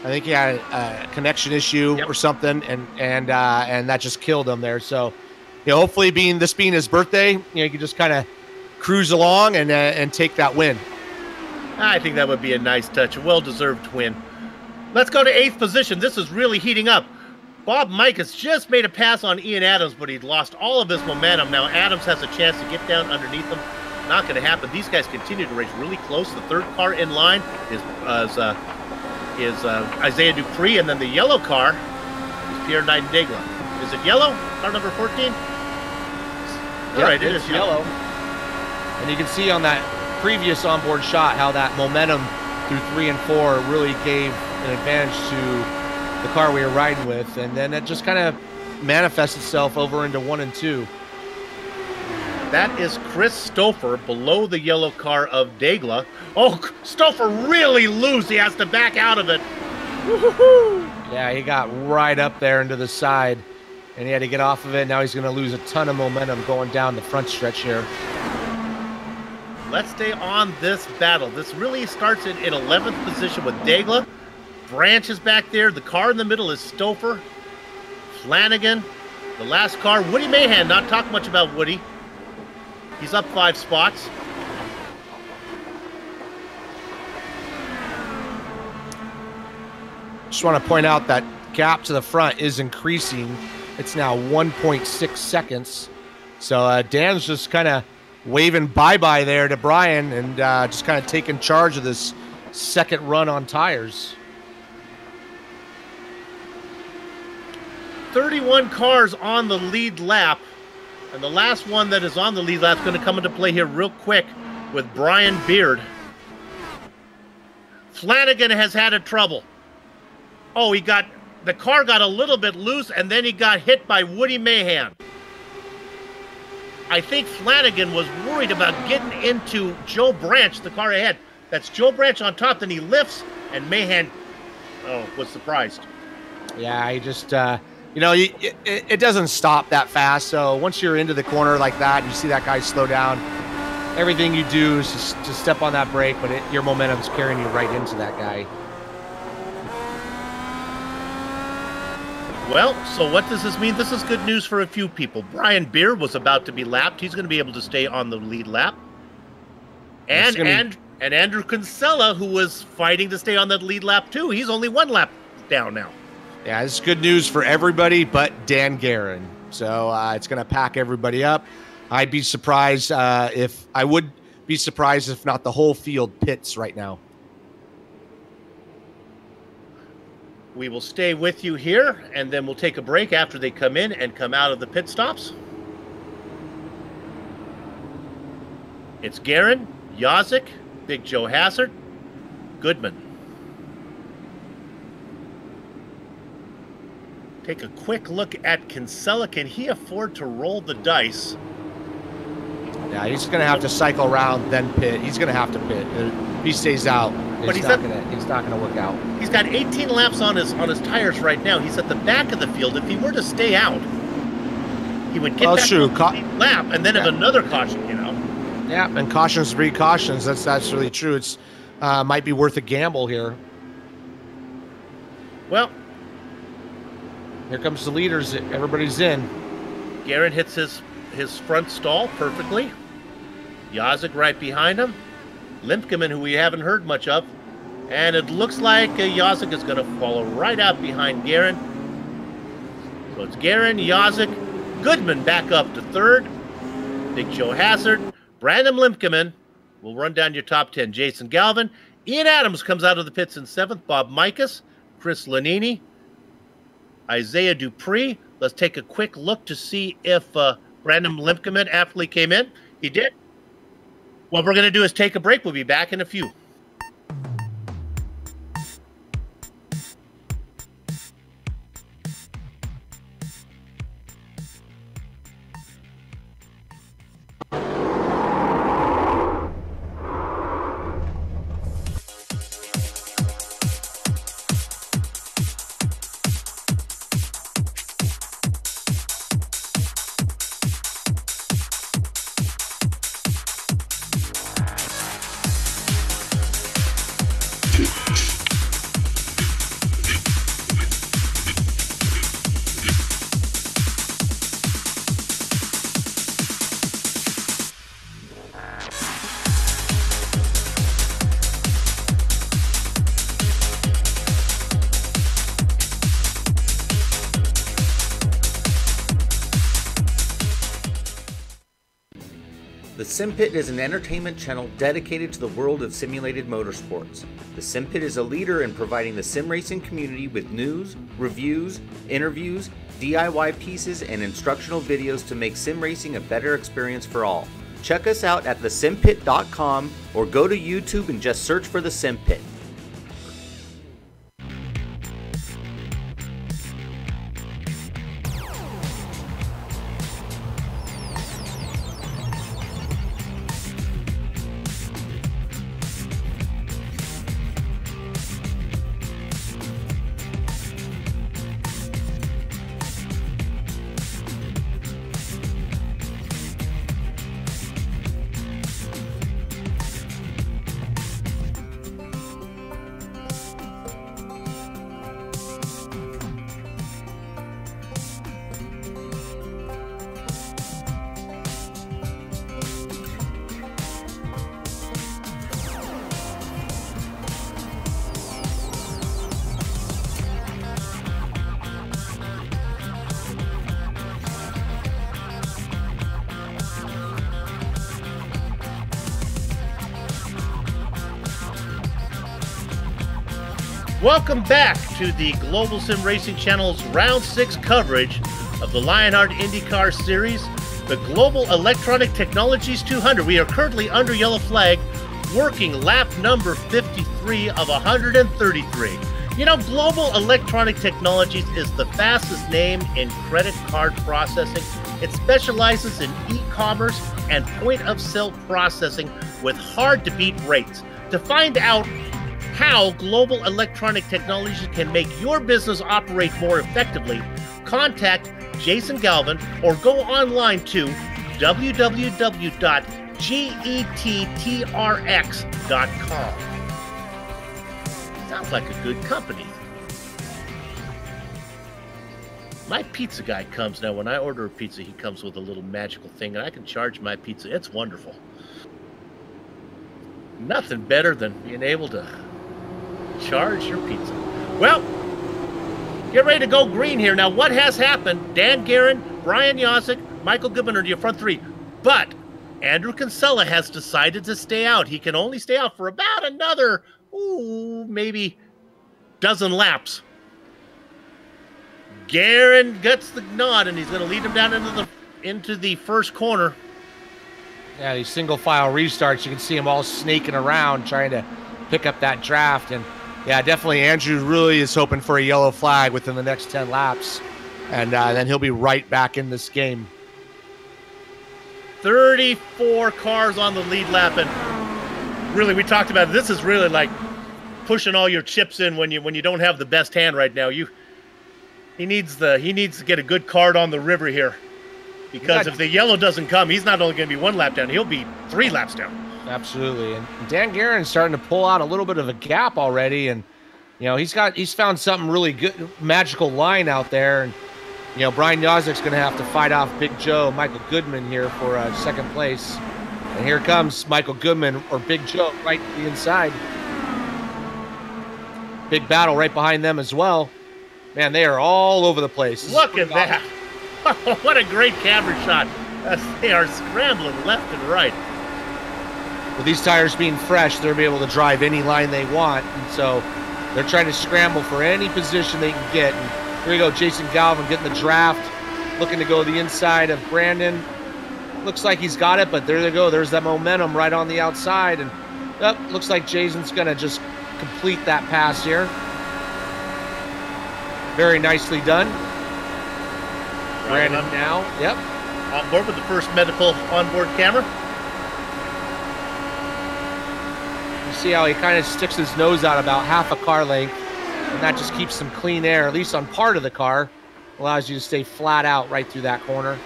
I think he had a connection issue or something, and that just killed him there. So, you know, hopefully this being his birthday, you know, you can just kind of cruise along and take that win. I think that would be a nice touch, a well-deserved win. Let's go to 8th position. This is really heating up. Bob Mikas just made a pass on Ian Adams, but he'd lost all of his momentum. Now Adams has a chance to get down underneath him. Not going to happen. These guys continue to race really close. The third car in line is Isaiah Dupree, and then the yellow car is Pierre Nightingale. Is it yellow? Car number 14? All right, it is yellow. And you can see on that previous onboard shot how that momentum through 3 and 4 really gave an advantage to the car we were riding with, and then it just kind of manifests itself over into 1 and 2. That is Chris Stouffer below the yellow car of Daigle. Oh, Stouffer really loose. He has to back out of it. Woo-hoo-hoo. Yeah, he got right up there into the side, and he had to get off of it. Now he's going to lose a ton of momentum going down the front stretch here. Let's stay on this battle. This really starts in 11th position with Daigle. Branch is back there. The car in the middle is Stouffer. Flanagan. The last car, Woody Mahan. Not talk much about Woody. He's up 5 spots. Just want to point out that gap to the front is increasing. It's now 1.6 seconds So Dan's just kind of waving bye-bye there to Brian and just kind of taking charge of this second run on tires. 31 cars on the lead lap, and the last one that is on the lead lap is going to come into play here real quick with Brian Beard. Flanagan has had a trouble. Oh, the car got a little bit loose, and then he got hit by Woody Mahan. I think Flanagan was worried about getting into Joe Branch, the car ahead. That's Joe Branch on top, then he lifts, and Mahan, was surprised. Yeah, he just... it doesn't stop that fast. So once you're into the corner like that, you see that guy slow down, everything you do is just to step on that brake, but your momentum's carrying you right into that guy. Well, so what does this mean? This is good news for a few people. Brian Beard was about to be lapped. He's going to be able to stay on the lead lap. And Andrew Kinsella, who was fighting to stay on that lead lap too, he's only one lap down now. Yeah, this is good news for everybody but Dan Guerin. So it's going to pack everybody up. I'd be surprised if not the whole field pits right now. We will stay with you here, and then we'll take a break after they come in and come out of the pit stops. It's Guerin, Yazik, Big Joe Hassard, Goodman. Take a quick look at Kinsella. Can he afford to roll the dice? Yeah, he's going to have to cycle around, then pit. He's going to have to pit. If he stays out, it's not going to work out. He's got 18 laps on his tires right now. He's at the back of the field. If he were to stay out, he would get back to the lap and then have another caution, Yeah, and cautions breed cautions. That's really true. It's might be worth a gamble here. Well, here comes the leaders. Everybody's in. Guerin hits his front stall perfectly. Yazik right behind him. Limpkeman, who we haven't heard much of. And it looks like Yazik is going to follow right out behind Guerin. So it's Guerin, Yazik, Goodman back up to third. Big Joe Hassard, Brandon Limpkeman. We'll run down your top 10. Jason Galvin. Ian Adams comes out of the pits in seventh. Bob Mikas, Chris Lanini, Isaiah Dupree. Let's take a quick look to see if Brandon Limpkeman aptly came in. He did. What we're going to do is take a break. We'll be back in a few. The SimPit is an entertainment channel dedicated to the world of simulated motorsports. The SimPit is a leader in providing the sim racing community with news, reviews, interviews, DIY pieces, and instructional videos to make sim racing a better experience for all. Check us out at thesimpit.com or go to YouTube and just search for the SimPit. Welcome back to the Global Sim Racing Channel's Round 6 coverage of the Lionheart IndyCar Series, the Global Electronic Technologies 200. We are currently under yellow flag, working lap number 53 of 133. You know, Global Electronic Technologies is the fastest name in credit card processing. It specializes in e-commerce and point-of-sale processing with hard-to-beat rates. To find out how Global Electronic Technologies can make your business operate more effectively, contact Jason Galvin or go online to www.gettrx.com. Sounds like a good company. My pizza guy comes now. When I order a pizza, he comes with a little magical thing, and I can charge my pizza. It's wonderful. Nothing better than being able to charge your pizza. Well, get ready to go green here. Now, what has happened? Dan Guerin, Brian Yosick, Michael Goodman are your front three. But Andrew Kinsella has decided to stay out. He can only stay out for about another, maybe dozen laps. Guerin gets the nod, and he's going to lead him down into the first corner. Yeah, these single file restarts, you can see them all snaking around trying to pick up that draft. And yeah, definitely Andrew really is hoping for a yellow flag within the next 10 laps. And then he'll be right back in this game. 34 cars on the lead lap. And really, we talked about it. This is really like pushing all your chips in when you don't have the best hand right now. He needs to get a good card on the river here. Because if the yellow doesn't come, he's not only going to be 1 lap down, he'll be 3 laps down. Absolutely. And Dan Guerin's starting to pull out a little bit of a gap already. And, you know, he's found something really good, magical line out there. And, you know, Brian Yosick's going to have to fight off Big Joe, Michael Goodman here for second place. And here comes Michael Goodman or Big Joe right to the inside. Big battle right behind them as well. Man, they are all over the place. Look at that. What a great camera shot. They are scrambling left and right. With these tires being fresh, they'll be able to drive any line they want. And so they're trying to scramble for any position they can get. And here we go, Jason Galvin getting the draft, looking to go the inside of Brandon. Looks like he's got it, but there they go. There's that momentum right on the outside. And looks like Jason's going to just complete that pass here. Very nicely done. Brandon now, yep. On board with the first medical onboard camera. You see how he kind of sticks his nose out about half a car length, and that just keeps some clean air, at least on part of the car. Allows you to stay flat out right through that corner.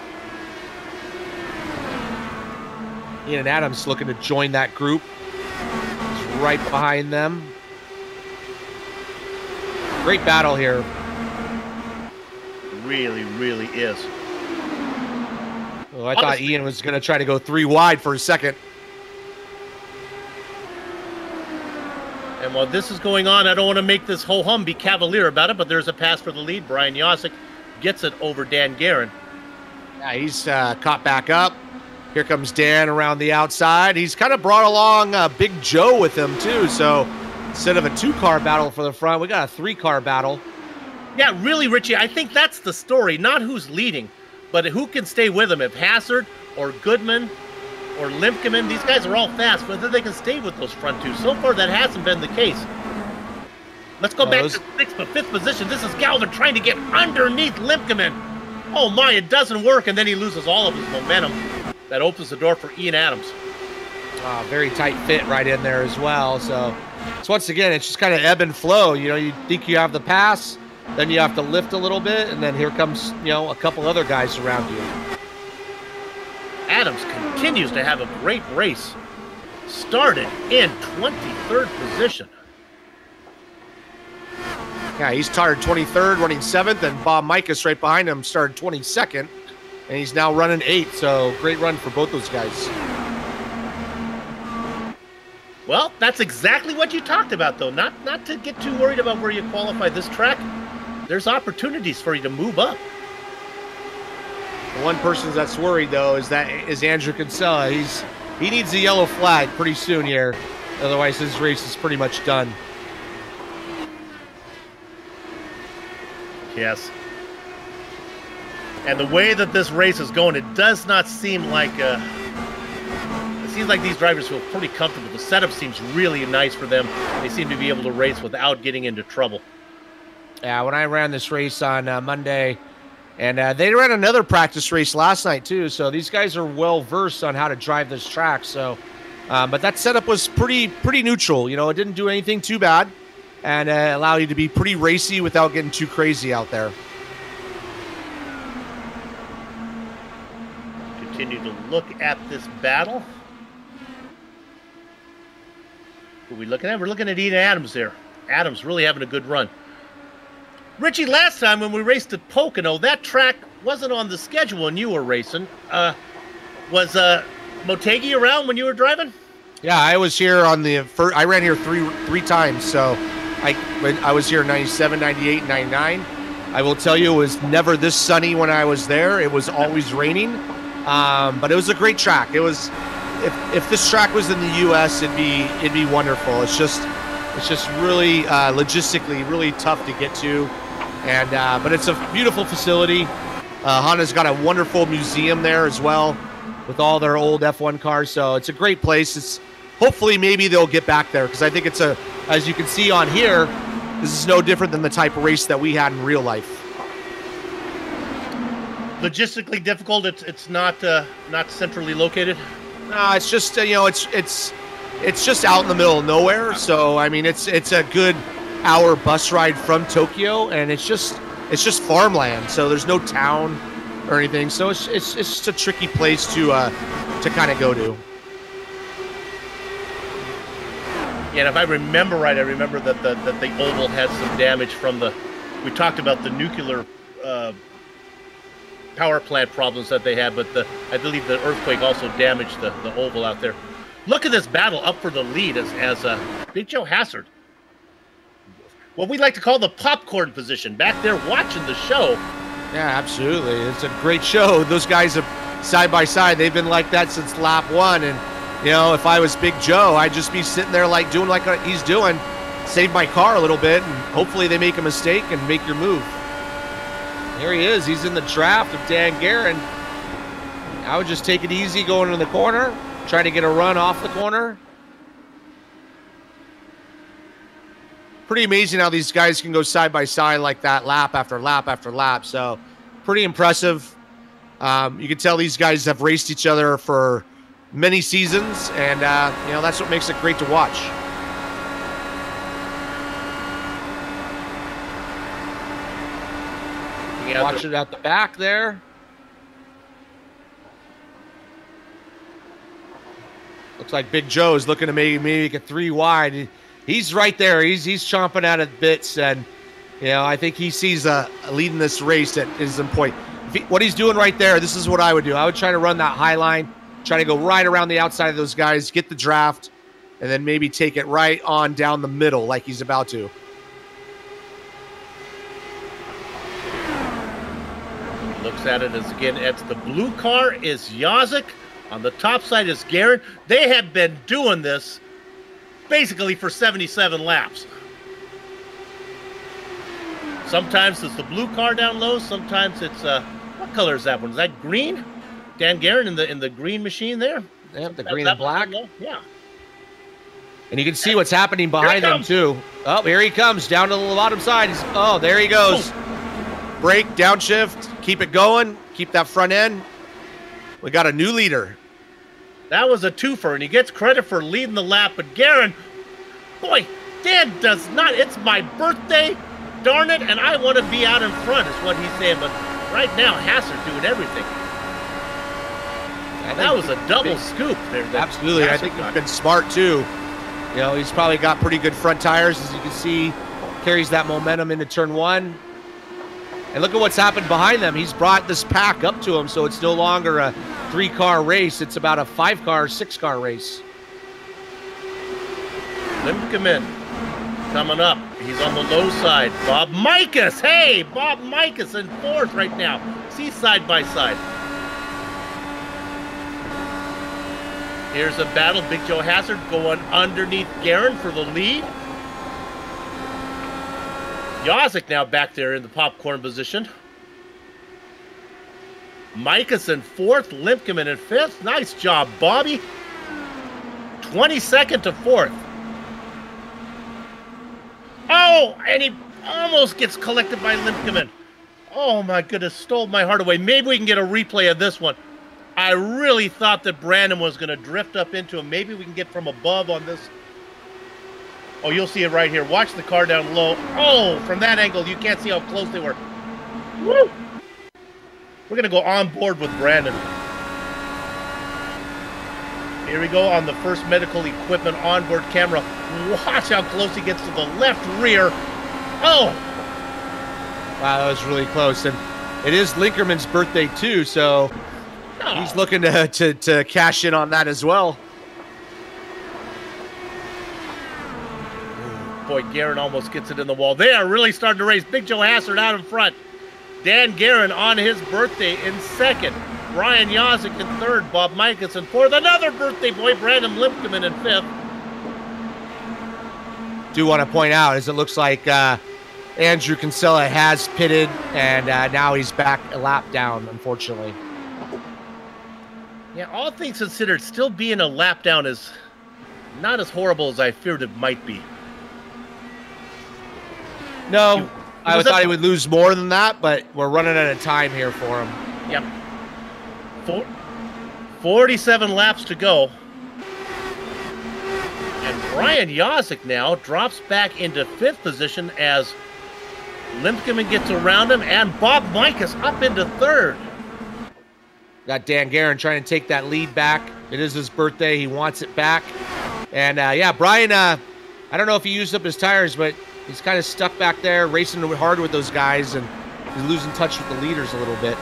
Ian Adams looking to join that group. He's right behind them. Great battle here. Really, really is. Oh, I thought Ian was going to try to go 3 wide for a second. And while this is going on, I don't want to make this ho-hum be cavalier about it, but there's a pass for the lead. Brian Yosick gets it over Dan Guerin. Yeah, he's caught back up. Here comes Dan around the outside. He's kind of brought along Big Joe with him, too. So instead of a 2-car battle for the front, we got a 3-car battle. Yeah, really, Richie, I think that's the story. Not who's leading, but who can stay with him. If Hassard or Goodman or Limpkeman, these guys are all fast, whether they can stay with those front two. So far, that hasn't been the case. Let's go back to 6th but 5th position. This is Galvin trying to get underneath Limpkeman. Oh, my, it doesn't work, and then he loses all of his momentum. That opens the door for Ian Adams. Very tight fit right in there as well. So once again, it's just kind of ebb and flow. You know, you think you have the pass, then you have to lift a little bit, and then here comes, you know, a couple other guys around you. Adams continues to have a great race. Started in 23rd position. Yeah, he started 23rd, running 7th, and Bob Mikas right behind him started 22nd, and he's now running 8th. So great run for both those guys. Well, that's exactly what you talked about, though. Not to get too worried about where you qualify this track. There's opportunities for you to move up. The one person that's worried, though, is Andrew Kinsella. He needs a yellow flag pretty soon here. Otherwise, his race is pretty much done. Yes. And the way that this race is going, it does not seem like it seems like these drivers feel pretty comfortable. The setup seems really nice for them. They seem to be able to race without getting into trouble. Yeah, when I ran this race on Monday, and they ran another practice race last night too, so these guys are well versed on how to drive this track. So, but that setup was pretty neutral. You know, it didn't do anything too bad, and allowed you to be pretty racy without getting too crazy out there. Continue to look at this battle. Who are we looking at? We're looking at Eden Adams there. Adams really having a good run. Richie, last time when we raced at Pocono, that track wasn't on the schedule when you were racing. Was Motegi around when you were driving? Yeah, I was here on the first. I ran here three times. So I was here in 97, 98, and 99. I will tell you, it was never this sunny when I was there. It was always raining. But it was a great track. It was, if this track was in the U.S., it'd be wonderful. It's just really logistically really tough to get to, and but it's a beautiful facility. Honda's got a wonderful museum there as well, with all their old F1 cars. So it's a great place. It's hopefully maybe they'll get back there, because I think it's as you can see on here, this is no different than the type of race that we had in real life. Logistically difficult. It's not centrally located. No, it's just it's just out in the middle of nowhere. So I mean, it's a good hour bus ride from Tokyo, and it's just farmland. So there's no town or anything. So it's just a tricky place to kind of go to. Yeah, and if I remember right, I remember that the oval had some damage from we talked about the nuclear power plant problems that they had, but I believe the earthquake also damaged the oval out there. Look at this battle up for the lead as Big Joe Hassard, what we like to call the popcorn position, back there watching the show. Yeah, absolutely. It's a great show. Those guys are side by side. They've been like that since lap one, and you know, if I was Big Joe, I'd just be sitting there doing like he's doing, save my car a little bit, and hopefully they make a mistake and make your move. There he is. He's in the draft of Dan Guerin. I would just take it easy going in the corner, try to get a run off the corner. Pretty amazing how these guys can go side by side like that, lap after lap after lap. So pretty impressive. You can tell these guys have raced each other for many seasons, and you know, that's what makes it great to watch. Watch it at the back there. Looks like Big Joe is looking to maybe make it 3 wide. He's right there. He's chomping at the bits, and you know, I think he sees leading this race at his point. What he's doing right there, this is what I would do. I would try to run that high line, try to go right around the outside of those guys, get the draft, and then maybe take it right on down the middle like he's about to. Looks at it as again, it's the blue car is Yazik. On the top side is Guerin. They have been doing this basically for 77 laps. Sometimes it's the blue car down low. Sometimes it's what color is that one? Is that green? Dan Guerin in the green machine there. Yep, the green and black. Yeah. And you can see what's happening behind them too. Oh, here he comes down to the bottom side. Oh, there he goes. Brake, downshift, keep it going, keep that front end. We got a new leader. That was a twofer, and he gets credit for leading the lap, but Guerin, boy, Dan does not. It's my birthday, darn it, and I want to be out in front, is what he's saying. But right now, Hassard doing everything. That was a double scoop there. Absolutely. I think he's been smart, too. You know, he's probably got pretty good front tires, as you can see. Carries that momentum into turn 1. And look at what's happened behind them. He's brought this pack up to him, so it's no longer a 3-car race. It's about a 5-car, 6-car race. Limkeman coming up. He's on the low side. Bob Mikas. Hey, Bob Mikas in 4th right now. See side by side. Here's a battle. Big Joe Hassard going underneath Guerin for the lead. Yazik now back there in the popcorn position. Mikas in 4th, Limpkeman in 5th. Nice job, Bobby. 22nd to 4th. Oh, and he almost gets collected by Limpkeman. Oh my goodness, stole my heart away. Maybe we can get a replay of this one. I really thought that Brandon was going to drift up into him. Maybe we can get from above on this. Oh, you'll see it right here. Watch the car down low. Oh, from that angle, you can't see how close they were. Woo! We're going to go on board with Brandon. Here we go on the first medical equipment onboard camera. Watch how close he gets to the left rear. Oh! Wow, that was really close. And it is Linkerman's birthday, too, so he's looking to cash in on that as well. Boy, Guerin almost gets it in the wall. They are really starting to race. Big Joe Hassard out in front. Dan Guerin on his birthday in 2nd. Brian Yazik in 3rd. Bob Mikas in 4th. Another birthday boy, Brandon Limpkeman in 5th. Do want to point out is it looks like Andrew Kinsella has pitted, and now he's back a lap down, unfortunately. Yeah, all things considered, still being a lap down is not as horrible as I feared it might be. No, I thought he would lose more than that, but we're running out of time here for him. Yep. 47 laps to go. And Brian Yazik now drops back into 5th position as Limpkeman gets around him, and Bob Mikas up into 3rd. Got Dan Guerin trying to take that lead back. It is his birthday. He wants it back. And, yeah, Brian, I don't know if he used up his tires, but he's kind of stuck back there racing hard with those guys, and he's losing touch with the leaders a little bit.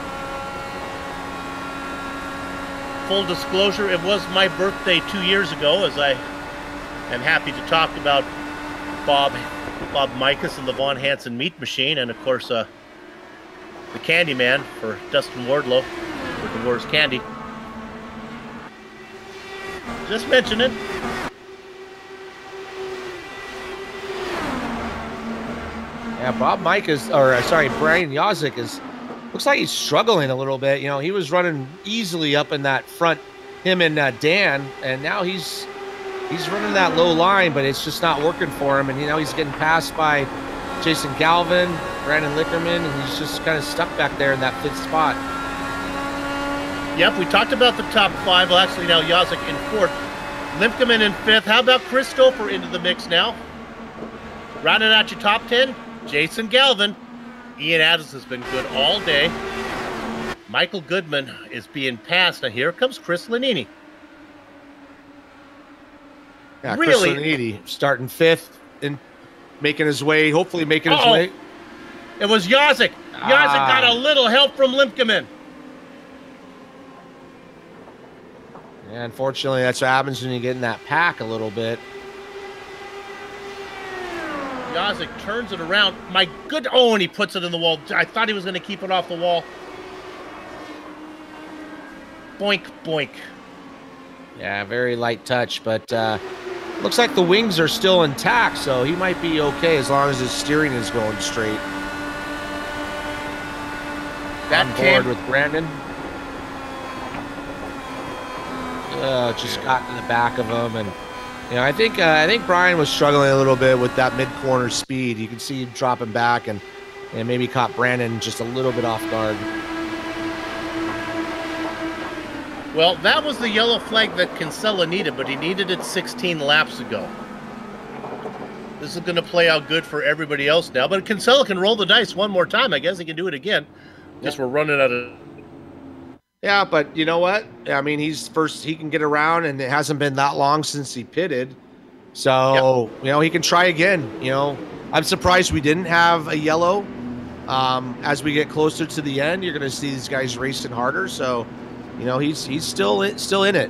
Full disclosure, it was my birthday 2 years ago, as I am happy to talk about Bob Mikas and the Von Hansen Meat Machine, and, of course, the Candyman for Dustin Wardlow with the worst candy. Just mention it. Yeah, Brian Yazik looks like he's struggling a little bit. You know, he was running easily up in that front, him and Dan, and now he's running that low line, but it's just not working for him. And, you know, he's getting passed by Jason Galvin, Brandon Lickerman, and he's just kind of stuck back there in that 5th spot. Yep, we talked about the top 5. Well, actually, now Yazik in 4th. Limpkeman in 5th. How about Chris Stouffer into the mix now? Rounding out your top 10, Jason Galvin. Ian Adams has been good all day. Michael Goodman is being passed. Now here comes Chris Lanini. Yeah, really? Chris Lanini starting 5th and making his way, hopefully making his way. It was Yazik. Yazik got a little help from Limpkeman. Yeah, unfortunately, that's what happens when you get in that pack a little bit. Yazik turns it around. My good... Oh, and he puts it in the wall. I thought he was going to keep it off the wall. Boink, boink. Yeah, very light touch, but looks like the wings are still intact, so he might be okay as long as his steering is going straight. That on board with Brandon. Just got in the back of him, and you know, I think Brian was struggling a little bit with that mid-corner speed. You can see him dropping back, and maybe caught Brandon just a little bit off guard. Well, that was the yellow flag that Kinsella needed, but he needed it 16 laps ago. This is going to play out good for everybody else now, but Kinsella can roll the dice one more time. I guess he can do it again. Just we're running out of... Yeah, but you know what? I mean, he's first. He can get around, and it hasn't been that long since he pitted. So, you know, he can try again. You know, I'm surprised we didn't have a yellow. As we get closer to the end, you're going to see these guys racing harder. So, you know, he's still in it.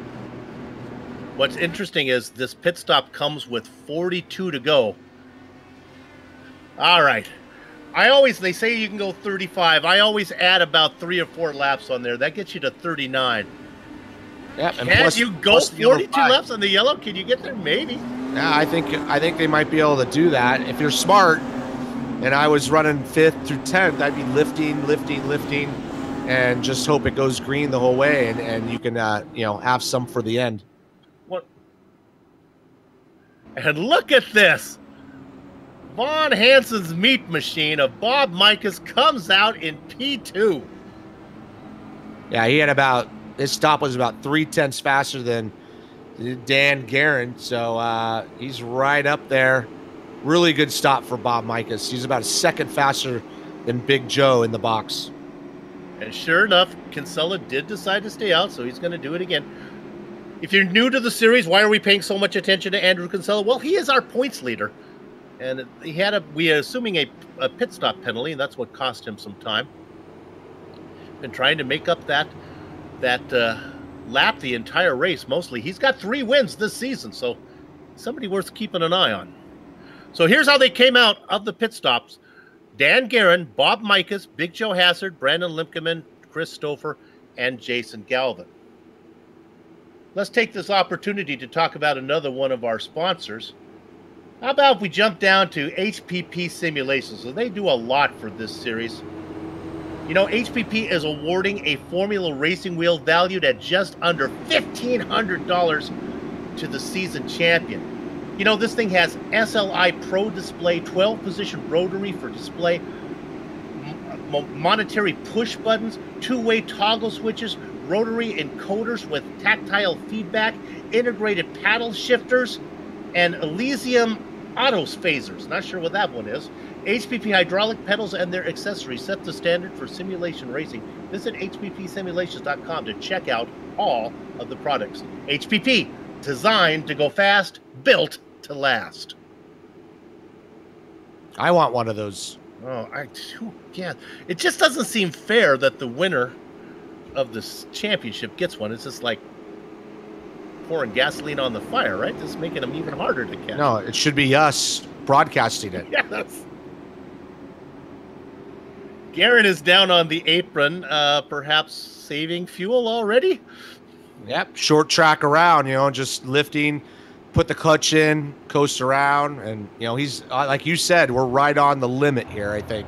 What's interesting is this pit stop comes with 42 to go. All right. They say you can go 35. I always add about 3 or 4 laps on there. That gets you to 39. Yeah, Can you go 42 laps on the yellow? Can you get there? Maybe. Yeah, I think they might be able to do that if you're smart. and I was running 5th through 10th, I'd be lifting, and just hope it goes green the whole way, and you can, have some for the end. What? And look at this. Von Hansen's meat machine of Bob Mikus comes out in P2. Yeah, his stop was about 0.3 faster than Dan Guerin, so he's right up there. Really good stop for Bob Mikus. He's about a second faster than Big Joe in the box. And sure enough, Kinsella did decide to stay out, so he's going to do it again. If you're new to the series, why are we paying so much attention to Andrew Kinsella? Well, he is our points leader. And he had we are assuming a pit stop penalty, and that's what cost him some time. Been trying to make up that lap the entire race, mostly. He's got 3 wins this season, so somebody worth keeping an eye on. So here's how they came out of the pit stops. Dan Guerin, Bob Mikus, Big Joe Hassard, Brandon Limkeman, Chris Stouffer, and Jason Galvin. Let's take this opportunity to talk about another one of our sponsors. How about if we jump down to HPP Simulations? So they do a lot for this series. You know, HPP is awarding a Formula Racing wheel valued at just under $1,500 to the season champion. You know, this thing has SLI Pro display, 12-position rotary for display, monetary push buttons, 2-way toggle switches, rotary encoders with tactile feedback, integrated paddle shifters, and Elysium Autos phasers. Not sure what that one is. HPP hydraulic pedals and their accessories set the standard for simulation racing. Visit hppsimulations.com to check out all of the products. HPP, designed to go fast, built to last. I want one of those. Oh, yeah. It just doesn't seem fair that the winner of this championship gets one. It's just like pouring gasoline on the fire, right? Just making them even harder to catch. No, it should be us broadcasting it. Yes. Guerin is down on the apron, perhaps saving fuel already. Yep, short track around, just lifting, put the clutch in, coast around, and he's like you said, we're right on the limit here, I think.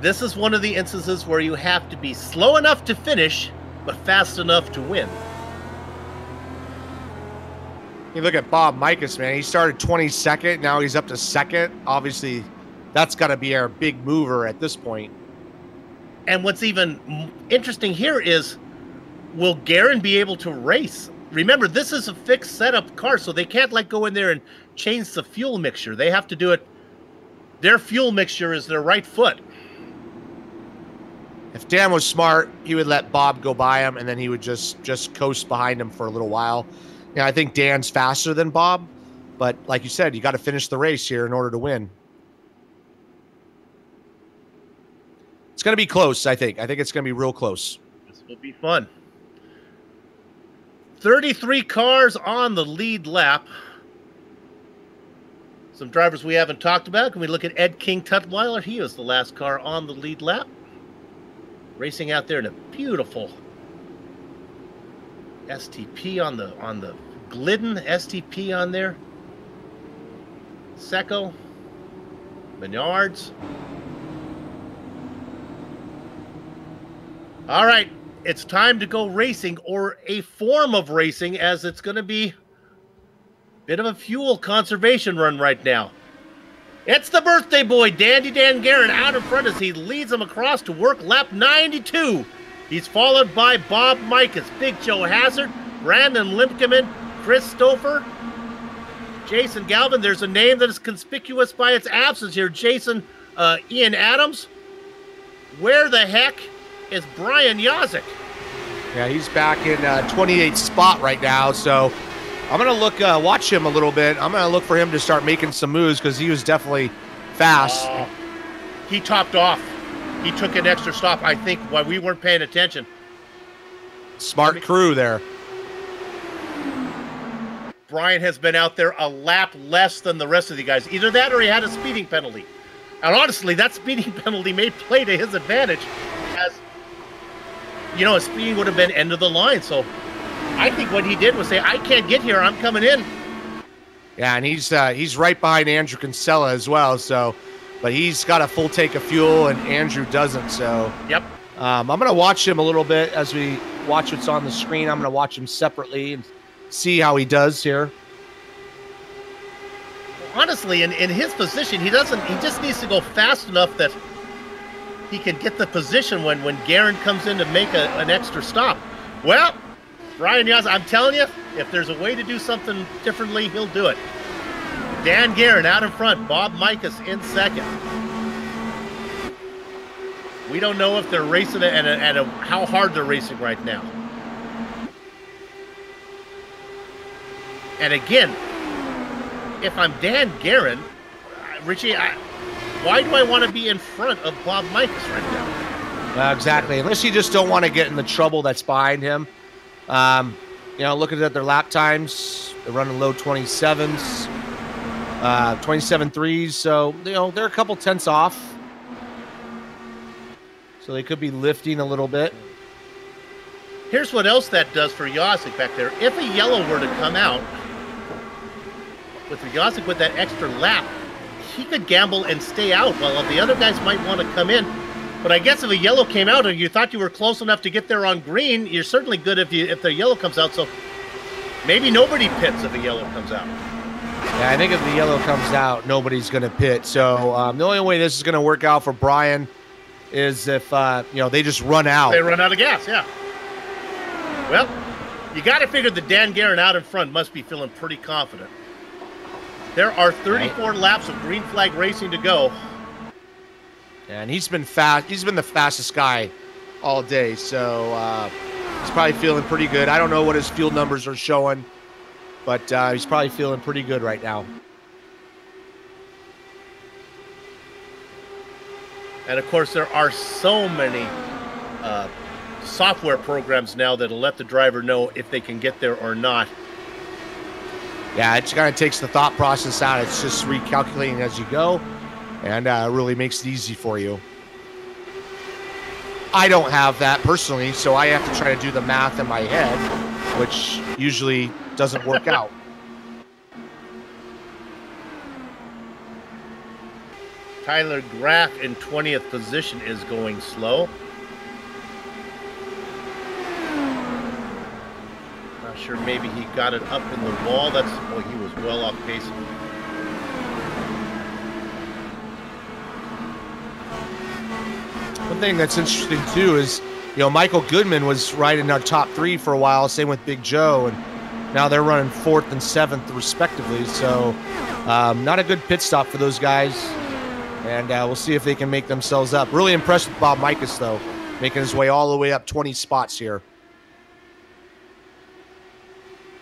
This is one of the instances where you have to be slow enough to finish, but fast enough to win. You look at Bob Mikus, man. He started 22nd. Now he's up to 2nd. Obviously, that's got to be our big mover at this point. And what's even interesting here is, will Guerin be able to race? Remember, this is a fixed setup car, so they can't go in there and change the fuel mixture. They have to do it. Their fuel mixture is their right foot. If Dan was smart, he would let Bob go by him, and then he would just coast behind him for a little while. I think Dan's faster than Bob, but like you said, you got to finish the race here in order to win. It's going to be close, I think. I think it's going to be real close. This will be fun. 33 cars on the lead lap. Some drivers we haven't talked about. Can we look at Ed King Tutwiler? He was the last car on the lead lap. Racing out there in a beautiful STP on the Glidden STP on there. Secco, Menards. All right, it's time to go racing, or a form of racing, as it's going to be a bit of a fuel conservation run right now. It's the birthday boy, Dandy Dan Guerin, out in front as he leads them across to work lap 92. He's followed by Bob Mikus, Big Joe Hassard, Brandon Limkeman, Chris Stouffer, Jason Galvin. There's a name that is conspicuous by its absence here. Ian Adams. Where the heck is Brian Yazik? Yeah, he's back in 28th spot right now, so I'm going to watch him a little bit. I'm going to look for him to start making some moves because he was definitely fast. He topped off. He took an extra stop, I think, while we weren't paying attention. Smart crew there. Brian has been out there a lap less than the rest of the guys. Either that or he had a speeding penalty. And honestly, that speeding penalty may play to his advantage, as, his speeding would have been end of the line. So I think what he did was say, I can't get here, I'm coming in. Yeah, and he's right behind Andrew Kinsella as well. So but he's got a full tank of fuel and Andrew doesn't. So Yep. I'm going to watch him a little bit as we watch what's on the screen. I'm going to watch him separately and see how he does here. Honestly, in his position, he just needs to go fast enough that he can get the position when Guerin comes in to make an extra stop. Well, Brian Yaz, I'm telling you, if there's a way to do something differently, he'll do it. Dan Guerin out in front, Bob Mikas in second. We don't know if they're racing and how hard they're racing right now. And again, if I'm Dan Guerin, Richie, why do I want to be in front of Bob Mikas right now? Exactly. Unless you just don't want to get in the trouble that's behind him. Looking at their lap times, they're running low 27s, 27.3s. So, they're a couple tenths off. So they could be lifting a little bit. Here's what else that does for Yosik back there. If a yellow were to come out, with Yosik with that extra lap, he could gamble and stay out while the other guys might want to come in. But I guess if a yellow came out and you thought you were close enough to get there on green, you're certainly good if the yellow comes out. So maybe nobody pits if a yellow comes out. Yeah, I think if the yellow comes out, nobody's going to pit. So the only way this is going to work out for Brian is if they just run out. They run out of gas, yeah. Well, you got to figure that Dan Guerin out in front must be feeling pretty confident. There are 34 laps of green flag racing to go. And he's been fast. He's been the fastest guy all day, so he's probably feeling pretty good. I don't know what his fuel numbers are showing, but he's probably feeling pretty good right now. And of course, there are so many software programs now that'll let the driver know if they can get there or not. Yeah, it kind of takes the thought process out. It's just recalculating as you go, and really makes it easy for you. I don't have that personally, so I have to try to do the math in my head, which usually doesn't work out. Tyler Graff in 20th position is going slow. Not sure, maybe he got it up in the wall. He was well off pace. One thing that's interesting too is, Michael Goodman was right in our top 3 for a while. Same with Big Joe, and now they're running 4th and 7th respectively. So, not a good pit stop for those guys. And we'll see if they can make themselves up. Really impressed with Bob Mikas, though, making his way all the way up 20 spots here.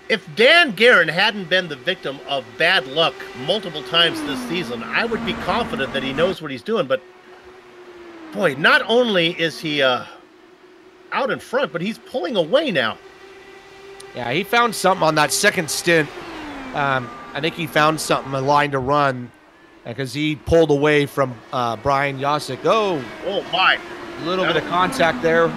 If Dan Guerin hadn't been the victim of bad luck multiple times this season, I would be confident that he knows what he's doing. But, boy, not only is he out in front, but he's pulling away now. Yeah, he found something on that second stint. I think he found something, a line to run, because he pulled away from Brian Yosik. Oh my. A little bit of contact there.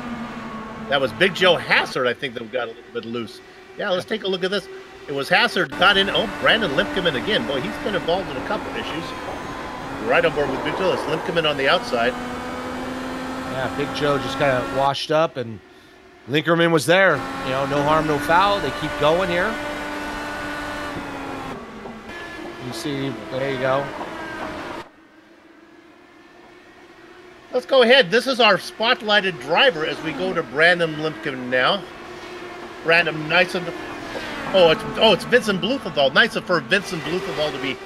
That was Big Joe Hassard, I think, that got a little bit loose. Yeah, let's take a look at this. It was Hassard got in. Oh, Brandon Limpkeman again. Boy, he's been involved in a couple of issues. Right on board with Big Joe. It's Limpkeman on the outside. Yeah, Big Joe just kind of washed up, and Linkerman was there. No harm, no foul. They keep going here. You see, there you go. Let's go ahead. This is our spotlighted driver as we go to Brandon Limpkeman now. Brandon, nice and it's Vincent Blumenthal. Nice for Vincent Blumenthal to be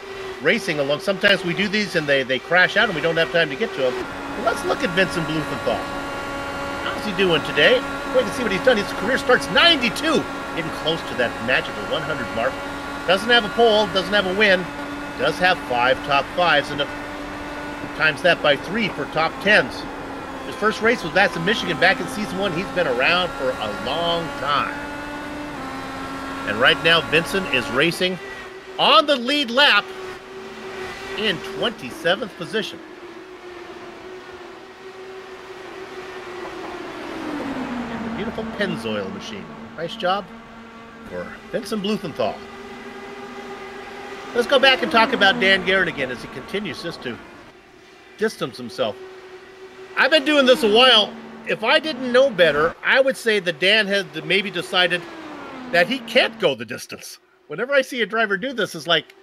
racing along. Sometimes we do these and they crash out and we don't have time to get to them. But let's look at Vincent Blumenthal. How's he doing today? We can see what he's done. His career starts 92, getting close to that magical 100 mark. Doesn't have a pole, doesn't have a win. Does have 5 top 5s and times that by 3 for top 10s. His first race was in Michigan back in season 1. He's been around for a long time. And right now, Vincent is racing on the lead lap in 27th position. And the beautiful Pennzoil machine. Nice job for Vincent Blumenthal. Let's go back and talk about Dan Guerin again as he continues just to distance himself. I've been doing this a while. If I didn't know better, I would say that Dan has maybe decided that he can't go the distance. Whenever I see a driver do this, it's like,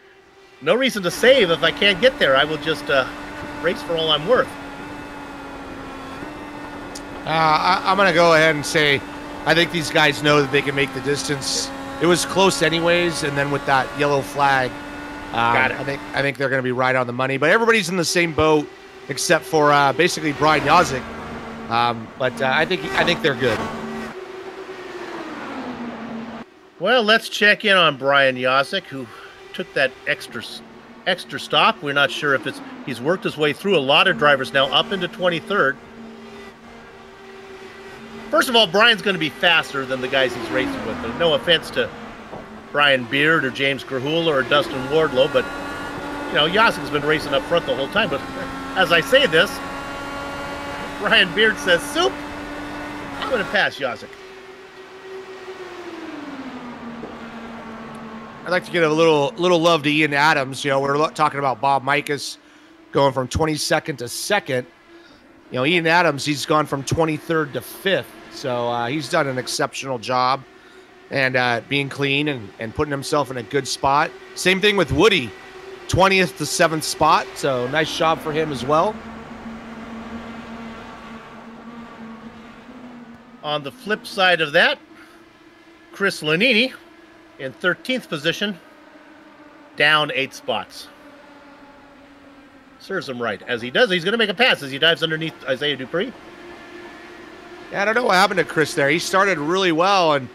no reason to save. If I can't get there, I will just race for all I'm worth. I'm going to go ahead and say I think these guys know that they can make the distance. It was close anyways, and then with that yellow flag, Got it. I think they're going to be right on the money. But everybody's in the same boat except for basically Brian Yazik. But I think they're good. Well, let's check in on Brian Yazik, who took that extra stop. We're not sure if he's worked his way through a lot of drivers now up into 23rd. First of all, Brian's going to be faster than the guys he's racing with. And no offense to Brian Beard or James Grahula or Dustin Wardlow, but Yazik's been racing up front the whole time. But as I say this, Brian Beard says, "Soup, I'm going to pass Yazik." I'd like to give a little love to Ian Adams. We're talking about Bob Mikas going from 22nd to 2nd. Ian Adams, he's gone from 23rd to 5th. So he's done an exceptional job and being clean and putting himself in a good spot. Same thing with Woody, 20th to 7th spot. So nice job for him as well. On the flip side of that, Chris Lanini in 13th position, down 8 spots. Serves him right. As he does, he's going to make a pass as he dives underneath Isaiah Dupree. Yeah, I don't know what happened to Chris there. He started really well and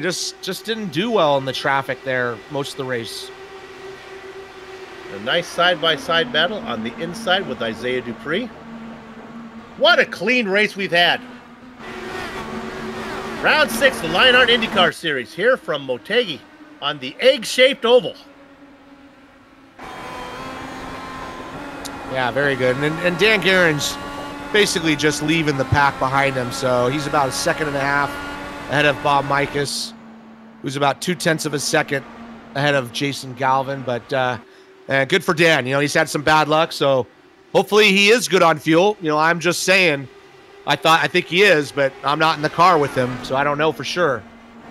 just didn't do well in the traffic there most of the race. A nice side-by-side battle on the inside with Isaiah Dupree. What a clean race we've had. Round 6, the Lionheart IndyCar Series, here from Motegi on the egg-shaped oval. Yeah, very good. And Dan Guerin's basically just leaving the pack behind him, so he's about a second and a half ahead of Bob Mikas, who's about 0.2 of a second ahead of Jason Galvin. But good for Dan. He's had some bad luck, so hopefully he is good on fuel. I'm just saying, I think he is, but I'm not in the car with him, so I don't know for sure.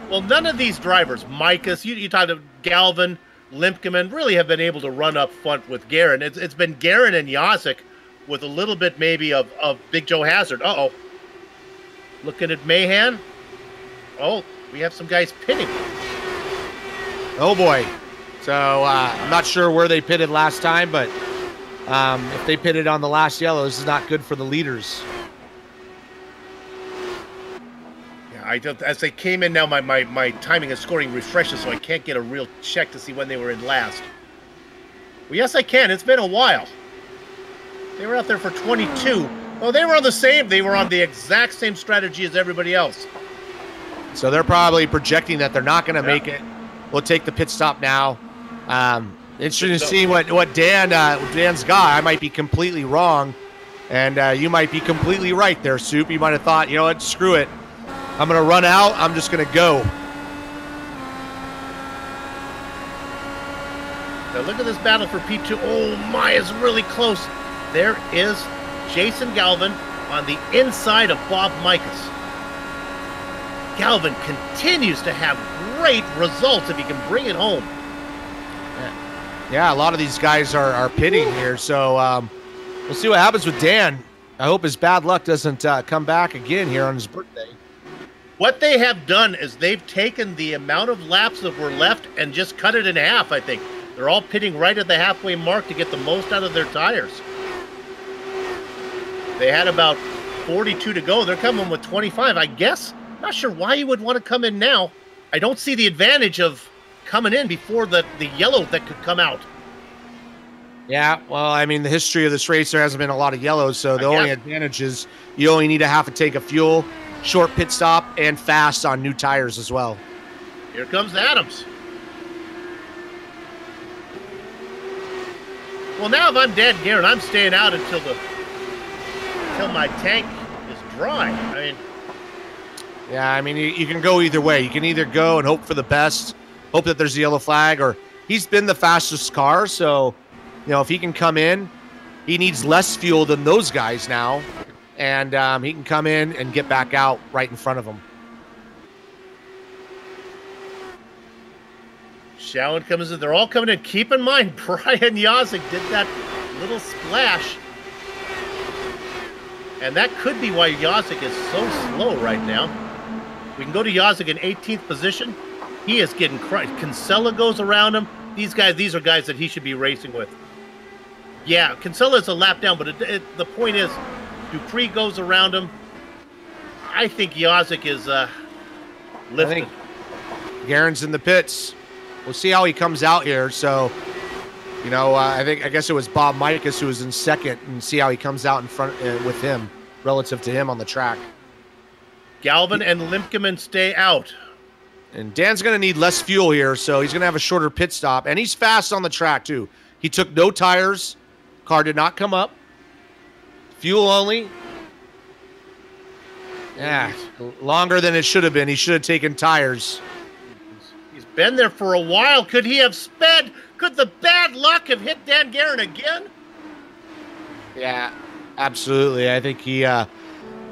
Well, none of these drivers, Mikas, you talked about Galvin, Limpkeman, really have been able to run up front with Guerin. It's been Guerin and Yazik with a little bit maybe of Big Joe Hazard. Uh-oh. Looking at Mahan. Oh, we have some guys pitting. Oh, boy. So I'm not sure where they pitted last time, but if they pitted on the last yellow, this is not good for the leaders. As they came in now, my timing and scoring refreshes, so I can't get a real check to see when they were in last. Well, yes, I can. It's been a while. They were out there for 22. Oh, they were on the exact same strategy as everybody else. So they're probably projecting that they're not going to make it. We'll take the pit stop now. Interesting to see what Dan's got. I might be completely wrong, and you might be completely right there, Soup. You might have thought, what, screw it. I'm going to run out. I'm just going to go. Now look at this battle for P2. Oh, my, it's really close. There is Jason Galvin on the inside of Bob Mikas. Galvin continues to have great results if he can bring it home. Yeah, a lot of these guys are pitting here, so we'll see what happens with Dan. I hope his bad luck doesn't come back again here on his birthday. What they have done is they've taken the amount of laps that were left and just cut it in half, I think. They're all pitting right at the halfway mark to get the most out of their tires. They had about 42 to go. They're coming with 25, I guess. Not sure why you would want to come in now. I don't see the advantage of coming in before the yellow that could come out. Yeah, well, I mean, the history of this race, there hasn't been a lot of yellows, so the only advantage is you only need to have to take a fuel, short pit stop, and fast on new tires as well. Here comes Adams. Well, now if I'm Dan Guerin, I'm staying out until my tank is dry. Yeah, you can go either way. You can either go and hope for the best, hope that there's a yellow flag, or he's been the fastest car, so if he can come in he needs less fuel than those guys now, and he can come in and get back out right in front of them. Showen comes in. They're all coming in. Keep in mind, Brian Yazik did that little splash. And that could be why Yazik is so slow right now. We can go to Yazik in 18th position. He is getting crushed. Kinsella goes around him. These are guys that he should be racing with. Yeah, Kinsella is a lap down, but the point is, Dupree goes around him. I think Yazik is lifted. I think Garen's in the pits. We'll see how he comes out here. So, you know, I guess it was Bob Mikas who was in second, and see how he comes out in front with him relative to him on the track. Galvin and Limkeman stay out. And Dan's going to need less fuel here, so he's going to have a shorter pit stop. And he's fast on the track, too. He took no tires. Car did not come up. Fuel only. Yeah, longer than it should have been. He should have taken tires. He's been there for a while. Could he have sped? Could the bad luck have hit Dan Garen again? Yeah, absolutely. I think I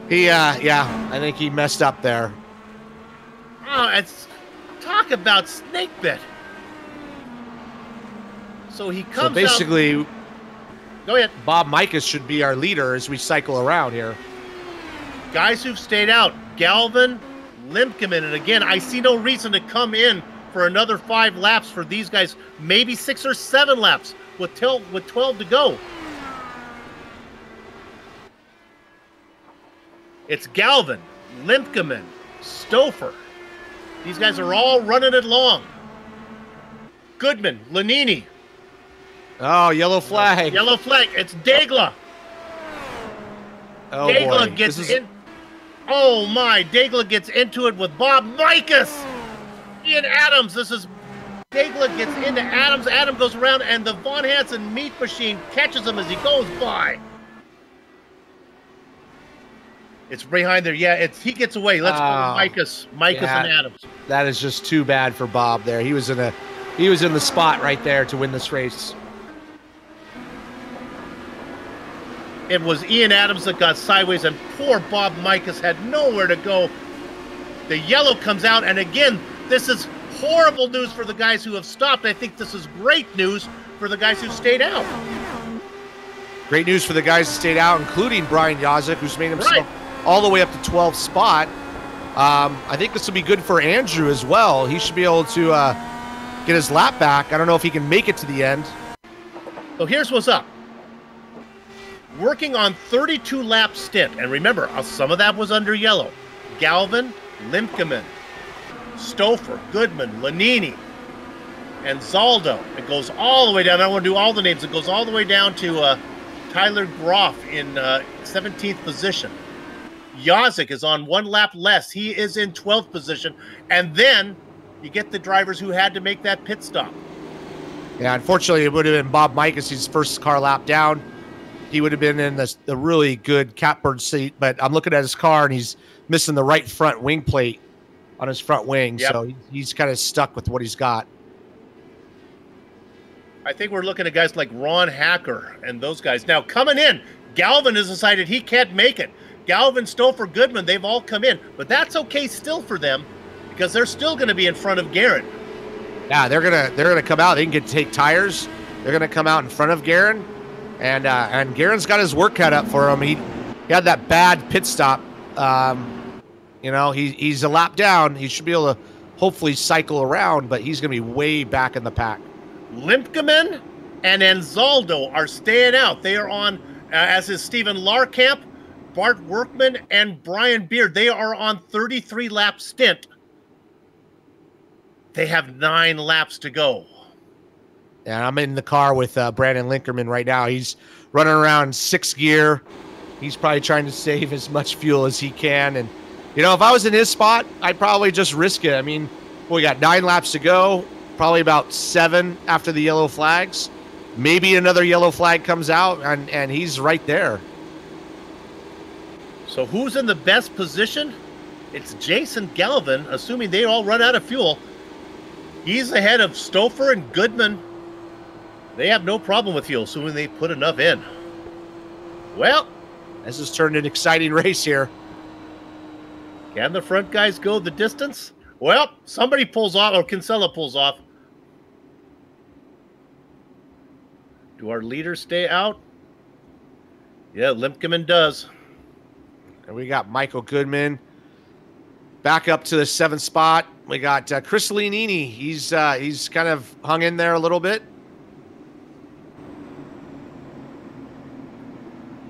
think he messed up there. Oh, it's talk about snake bit. So he comes So basically, out. Go ahead. Bob Mikas should be our leader as we cycle around here. Guys who've stayed out, Galvin, Limkeman, and again, I see no reason to come in for another 5 laps for these guys, maybe 6 or 7 laps with 12 to go. It's Galvin, Limkeman, Stouffer. These guys are all running it long. Goodman, Lanini. Oh, yellow flag. Yellow flag. It's Daigle. Oh, Daigle boy. gets in. Oh, my. Daigle gets into it with Bob Mikas. Ian Adams. Daigle gets into Adams. Adam goes around, and the Von Hansen meat machine catches him as he goes by. It's behind there. Yeah, he gets away. Let's go with Mikas and Adams. That is just too bad for Bob there. He was in the spot right there to win this race. It was Ian Adams that got sideways, and poor Bob Mikas had nowhere to go. The yellow comes out, and again, this is horrible news for the guys who have stopped. I think this is great news for the guys who stayed out. Great news for the guys who stayed out, including Brian Yazik, who's made himself all the way up to 12th spot. I think this will be good for Andrew as well. He should be able to get his lap back. I don't know if he can make it to the end. So here's what's up. Working on 32-lap stint, and remember, some of that was under yellow. Galvin, Limkeman, Stouffer, Goodman, Lanini, and Zaldo. It goes all the way down. I don't want to do all the names. It goes all the way down to Tyler Groff in 17th position. Yazik is on 1 lap less. He is in 12th position. And then you get the drivers who had to make that pit stop. Yeah, unfortunately, it would have been Bob Mikas' first car lap down. He would have been in the really good catbird seat, but I'm looking at his car, and he's missing the right front wing plate on his front wing, so he's kind of stuck with what he's got. I think we're looking at guys like Ron Hacker and those guys. Now, coming in, Galvin has decided he can't make it. Galvin, Stouffer, Goodman, they've all come in, but that's okay still for them because they're still going to be in front of Garen. Yeah, they're gonna come out. They can take tires. They're gonna come out in front of Garen, and Garen's got his work cut up for him. He had that bad pit stop. You know, he's a lap down. He should be able to hopefully cycle around, but he's gonna be way back in the pack. Limkeman and Anzaldo are staying out. They are on, as is Stephen Larkamp, Bart Workman, and Brian Beard. They are on 33-lap stint. They have 9 laps to go. And I'm in the car with Brandon Linkerman right now. He's running around 6th gear. He's probably trying to save as much fuel as he can. And, you know, if I was in his spot, I'd probably just risk it. I mean, we got 9 laps to go, probably about 7 after the yellow flags. Maybe another yellow flag comes out, and he's right there. So who's in the best position? It's Jason Galvin, assuming they all run out of fuel. He's ahead of Stouffer and Goodman. They have no problem with fuel, assuming they put enough in. Well, this has turned an exciting race here. Can the front guys go the distance? Well, somebody pulls off, or Kinsella pulls off. Do our leaders stay out? Yeah, Limpkeman does. And we got Michael Goodman back up to the 7th spot. We got Chris Leonini. He's kind of hung in there a little bit.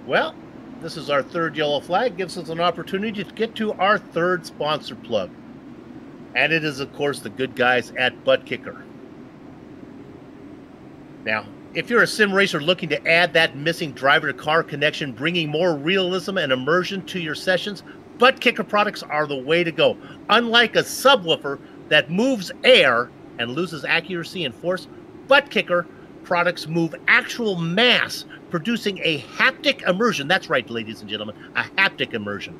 Well, this is our 3rd yellow flag. Gives us an opportunity to get to our 3rd sponsor plug. And it is, of course, the good guys at Butt Kicker. Now, if you're a sim racer looking to add that missing driver-to-car connection, bringing more realism and immersion to your sessions, Butt Kicker products are the way to go. Unlike a subwoofer that moves air and loses accuracy and force, Butt Kicker products move actual mass, producing a haptic immersion. That's right, ladies and gentlemen, a haptic immersion.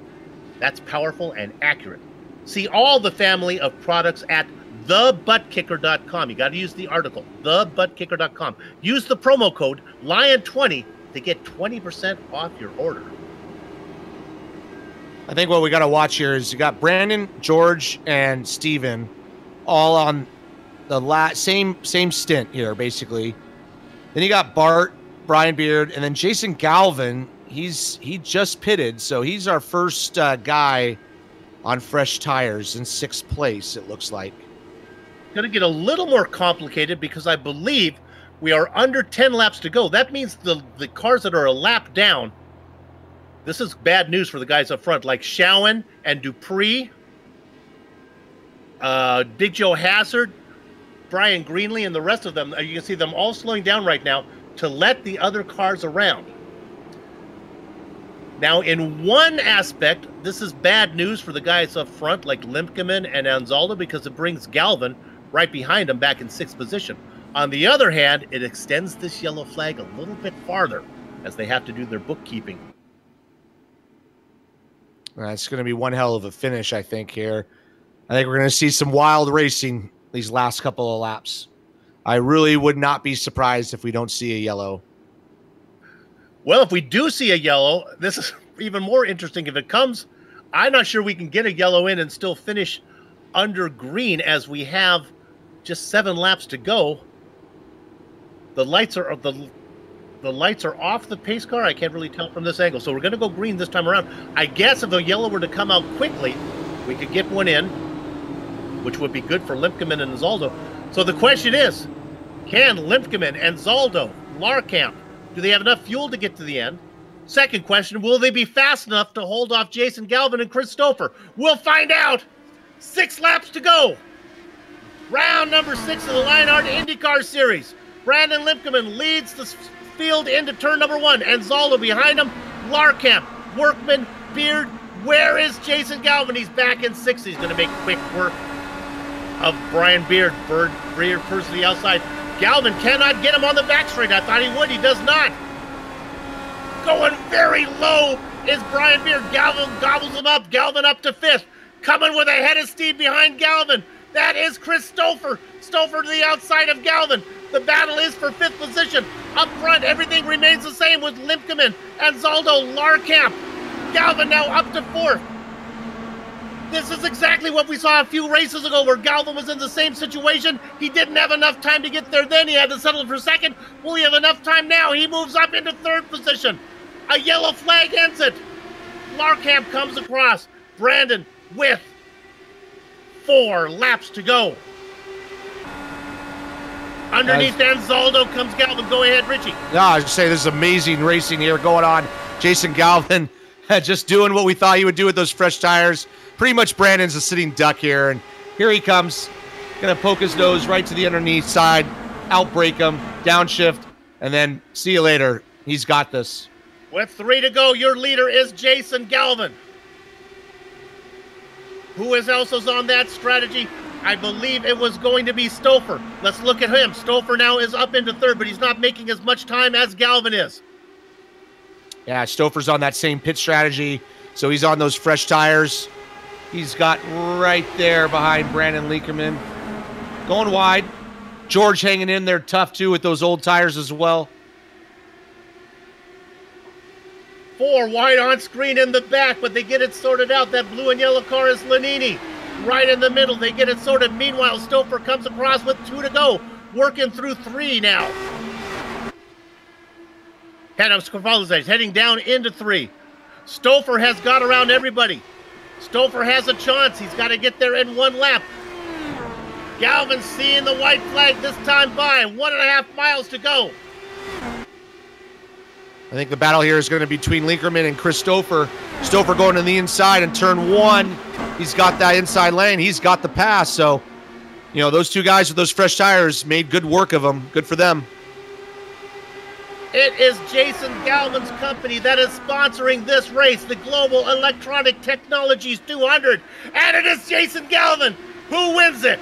That's powerful and accurate. See all the family of products at thebuttkicker.com. You got to use the article, thebuttkicker.com. Use the promo code LION20 to get 20% off your order. I think what we got to watch here is you got Brandon, George, and Steven all on the same stint here, basically. Then you got Bart, Brian Beard, and then Jason Galvin. He just pitted, so he's our first guy on fresh tires in 6th place, it looks like. Going to get a little more complicated because I believe we are under 10 laps to go. That means the cars that are a lap down, this is bad news for the guys up front, like Showen and Dupree, Big Joe Hazard, Brian Greenlee, and the rest of them. You can see them all slowing down right now to let the other cars around. Now, in one aspect, this is bad news for the guys up front, like Limpkeman and Anzaldo, because it brings Galvin right behind him back in 6th position. On the other hand, it extends this yellow flag a little bit farther as they have to do their bookkeeping. It's going to be one hell of a finish, I think, here. I think we're going to see some wild racing these last couple of laps. I really would not be surprised if we don't see a yellow. Well, if we do see a yellow, this is even more interesting. If it comes, I'm not sure we can get a yellow in and still finish under green, as we have just 7 laps to go. The lights are off the pace car. I can't really tell from this angle, so we're going to go green this time around. I guess if a yellow were to come out quickly, we could get one in, which would be good for Limpkeman and Zaldo. So the question is, can Limpkeman and Zaldo, Larkamp, do they have enough fuel to get to the end? Second question, will they be fast enough to hold off Jason Galvin and Chris Stouffer? We'll find out. 6 laps to go. Round number 6 of the Lionheart IndyCar Series. Brandon Limpkeman leads the field into turn number 1. And Zaldo behind him. Larkamp, Workman, Beard. Where is Jason Galvin? He's back in 6th. He's going to make quick work of Brian Beard. Beard first to the outside. Galvin cannot get him on the back straight. I thought he would. He does not. Going very low is Brian Beard. Galvin gobbles him up. Galvin up to 5th. Coming with a head of steam behind Galvin. That is Chris Stouffer. Stouffer to the outside of Galvin. The battle is for 5th position. Up front, everything remains the same with Limpkeman and Zaldo. Larkamp. Galvin now up to 4th. This is exactly what we saw a few races ago where Galvin was in the same situation. He didn't have enough time to get there then. He had to settle for 2nd. Will he have enough time now? He moves up into 3rd position. A yellow flag ends it. Larkamp comes across. Brandon with 4 laps to go. Underneath Anzaldo comes Galvin. Go ahead, Richie. No, I was just saying this is amazing racing here going on. Jason Galvin just doing what we thought he would do with those fresh tires. Pretty much Brandon's a sitting duck here, and here he comes. Going to poke his nose right to the underneath side, outbrake him, downshift, and then see you later. He's got this. With 3 to go, your leader is Jason Galvin. Who is also on that strategy? I believe it was going to be Stouffer. Let's look at him. Stouffer now is up into 3rd, but he's not making as much time as Galvin is. Yeah, Stouffer's on that same pit strategy, so he's on those fresh tires. He's got right there behind Brandon Linckerman. Going wide. George hanging in there tough, too, with those old tires as well. 4 wide on screen in the back, but they get it sorted out. That blue and yellow car is Lanini. Right in the middle, they get it sorted. Meanwhile, Stouffer comes across with 2 to go. Working through 3 now. Heading down into 3. Stouffer has got around everybody. Stouffer has a chance. He's got to get there in 1 lap. Galvin seeing the white flag this time by. 1.5 miles to go. I think the battle here is going to be between Linkerman and Chris Stouffer. Stouffer going to the inside in turn 1. He's got that inside lane. He's got the pass. So, you know, those 2 guys with those fresh tires made good work of them. Good for them. It is Jason Galvin's company that is sponsoring this race, the Global Electronic Technologies 200. And it is Jason Galvin who wins it.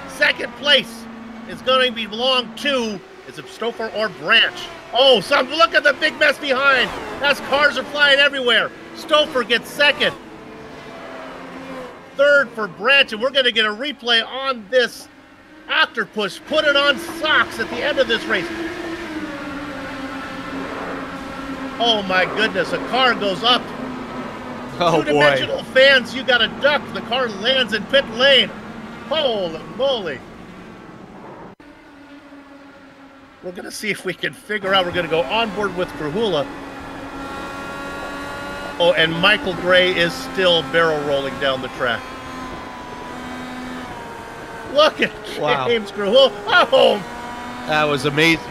Second place is going to belong to, is it Stouffer or Branch? Oh, look at the big mess behind. As cars are flying everywhere. Stouffer gets second. Third for Branch, and we're going to get a replay on this octopus. Put it on socks at the end of this race. Oh my goodness, a car goes up. Oh, Two-dimensional fans, you got to duck. The car lands in pit lane. Holy moly. We're going to see if we can figure out. We're going to go on board with Krahula. Oh, and Michael Gray is still barrel rolling down the track. Look at James Krahula. Oh, that was amazing.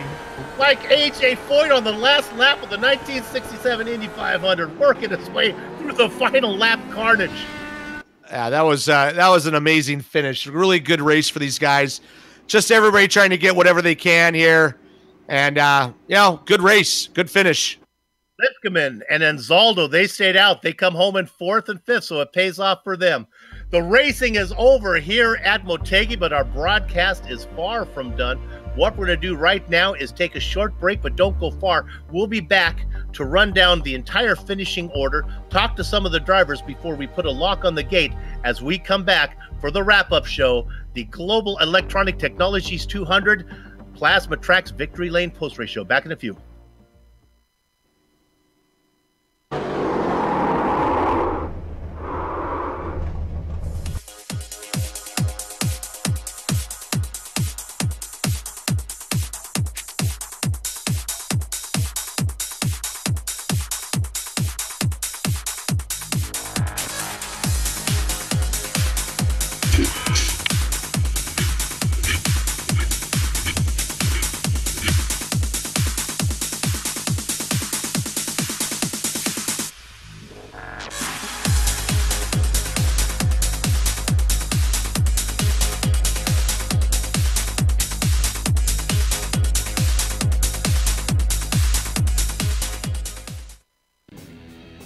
Like A.J. Foyt on the last lap of the 1967 Indy 500, working his way through the final lap carnage. Yeah, that was an amazing finish. Really good race for these guys. Just everybody trying to get whatever they can here. And, good race. Good finish. Lipkeman and Anzaldo, they stayed out. They come home in 4th and 5th, so it pays off for them. The racing is over here at Motegi, but our broadcast is far from done. What we're going to do right now is take a short break, but don't go far. We'll be back to run down the entire finishing order, talk to some of the drivers before we put a lock on the gate as we come back for the wrap-up show, the Global Electronic Technologies 200 Plasma Tracks Victory Lane post-race show. Back in a few.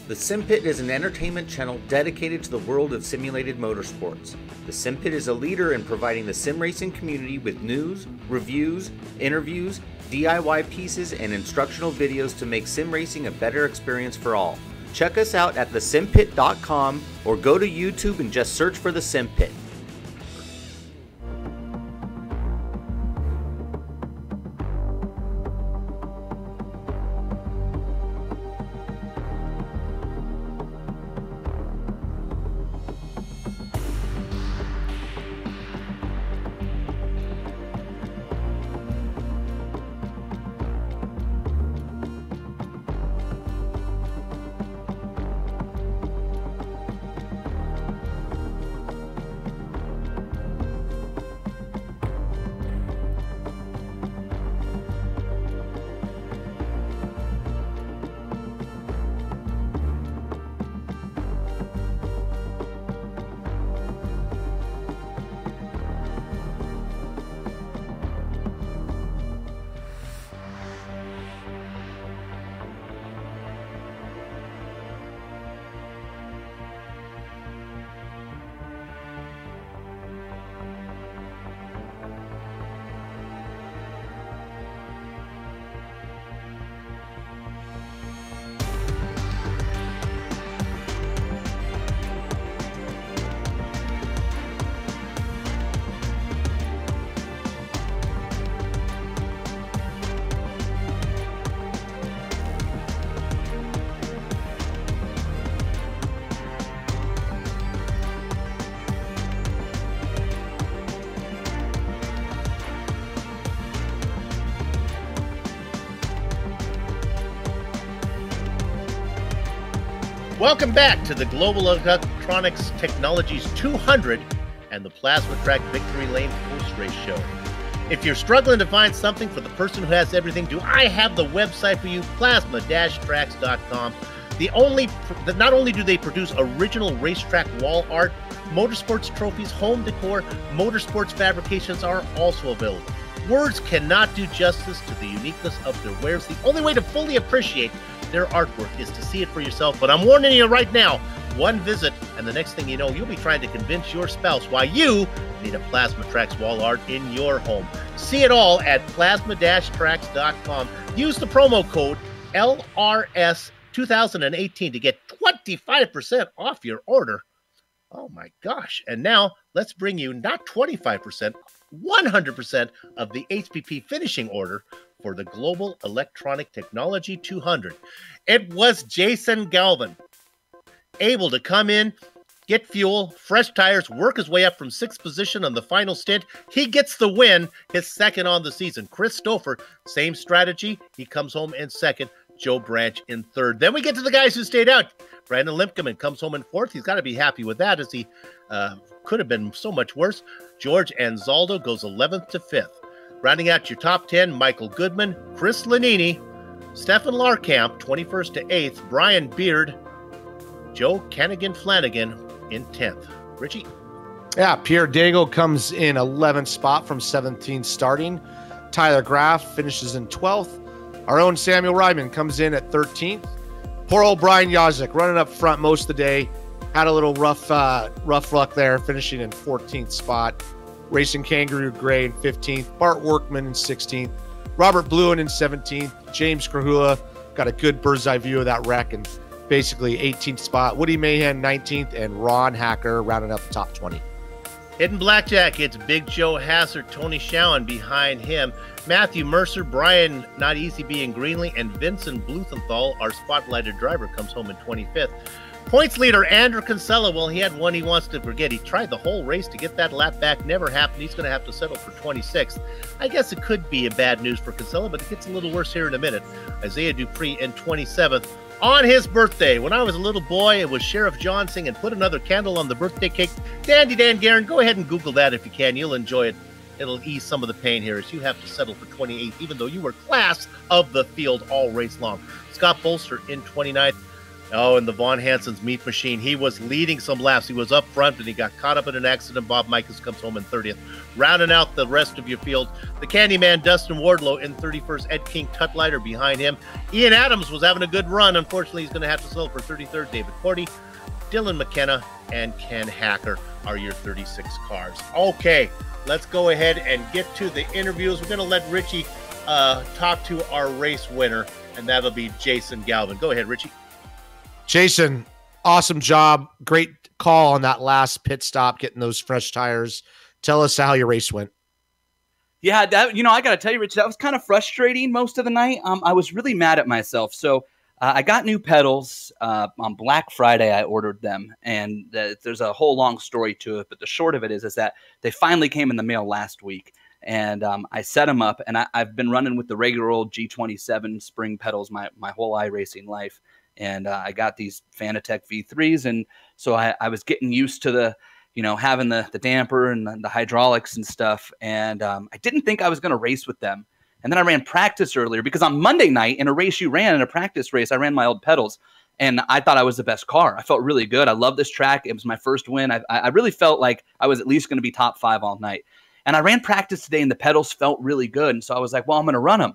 The SimPit is an entertainment channel dedicated to the world of simulated motorsports. The SimPit is a leader in providing the sim racing community with news, reviews, interviews, DIY pieces, and instructional videos to make sim racing a better experience for all. Check us out at thesimpit.com or go to YouTube and just search for the SimPit. Welcome back to the Global Electronics Technologies 200 and the Plasma Track Victory Lane post-race show. If you're struggling to find something for the person who has everything, do I have the website for you, plasma-tracks.com. Not only do they produce original racetrack wall art, motorsports trophies, home decor, motorsports fabrications are also available. Words cannot do justice to the uniqueness of their wares. The only way to fully appreciate their artwork is to see it for yourself. But I'm warning you right now, one visit, and the next thing you know, you'll be trying to convince your spouse why you need a Plasma Tracks wall art in your home. See it all at plasma-tracks.com. Use the promo code LRS2018 to get 25% off your order. Oh my gosh. And now let's bring you not 25%, 100% of the HPP finishing order for the Global Electronic Technology 200. It was Jason Galvin, able to come in, get fuel, fresh tires, work his way up from 6th position on the final stint. He gets the win, his second on the season. Chris Stouffer, same strategy. He comes home in second. Joe Branch in third. Then we get to the guys who stayed out. Brandon Limpkeman comes home in fourth. He's got to be happy with that, as he could have been so much worse. George Anzaldo goes 11th to 5th. Rounding out your top 10, Michael Goodman, Chris Lanini, Stefan Larkamp, 21st to 8th, Brian Beard, Joe Cannigan-Flanagan in 10th. Richie? Yeah, Pierre Daigle comes in 11th spot from 17th starting. Tyler Graff finishes in 12th. Our own Samuel Ryman comes in at 13th. Poor old Brian Yazik running up front most of the day. Had a little rough luck there, finishing in 14th spot. Racing Kangaroo Gray in 15th. Bart Workman in 16th. Robert Bluen in 17th. James Krahula got a good bird's eye view of that wreck and basically 18th spot. Woody Mahan 19th, and Ron Hacker rounding up the top 20. Hidden Blackjack, it's Big Joe Hassert, Tony Schowen behind him. Matthew Mercer, Brian Not Easy being Greenlee, and Vincent Bluthenthal, our spotlighted driver, comes home in 25th. Points leader Andrew Kinsella, well, he had one he wants to forget. He tried the whole race to get that lap back. Never happened. He's going to have to settle for 26th. I guess it could be a bad news for Kinsella, but it gets a little worse here in a minute. Isaiah Dupree in 27th. On his birthday, when I was a little boy, it was Sheriff John singing "Put Another Candle on the Birthday Cake." Dandy Dan Guerin, go ahead and Google that if you can. You'll enjoy it. It'll ease some of the pain here as you have to settle for 28th, even though you were class of the field all race long. Scott Bolster in 29th. Oh, and the Vaughn Hansen's meat machine. He was leading some laps. He was up front, but he got caught up in an accident. Bob Michaels comes home in 30th. Rounding out the rest of your field, the Candyman Dustin Wardlow in 31st. Ed King Tutlighter behind him. Ian Adams was having a good run. Unfortunately, he's going to have to settle for 33rd. David Cordy, Dylan McKenna, and Ken Hacker are your 36 cars. Okay, let's go ahead and get to the interviews. We're going to let Richie talk to our race winner, and that'll be Jason Galvin. Go ahead, Richie. Jason, awesome job. Great call on that last pit stop, getting those fresh tires. Tell us how your race went. Yeah, I got to tell you, Rich, that was kind of frustrating most of the night. I was really mad at myself. So I got new pedals on Black Friday. I ordered them, and there's a whole long story to it. But the short of it is that they finally came in the mail last week, and I set them up. And I've been running with the regular old G27 spring pedals my whole iRacing life. And I got these Fanatec V3s, and so I was getting used to the, having the damper and the hydraulics and stuff. And I didn't think I was going to race with them. And then I ran practice earlier because on Monday night in a race you ran, in a practice race, I ran my old pedals, and I thought I was the best car. I felt really good. I love this track. It was my first win. I really felt like I was at least going to be top 5 all night. And I ran practice today, and the pedals felt really good. And so I was like, well, I'm going to run them.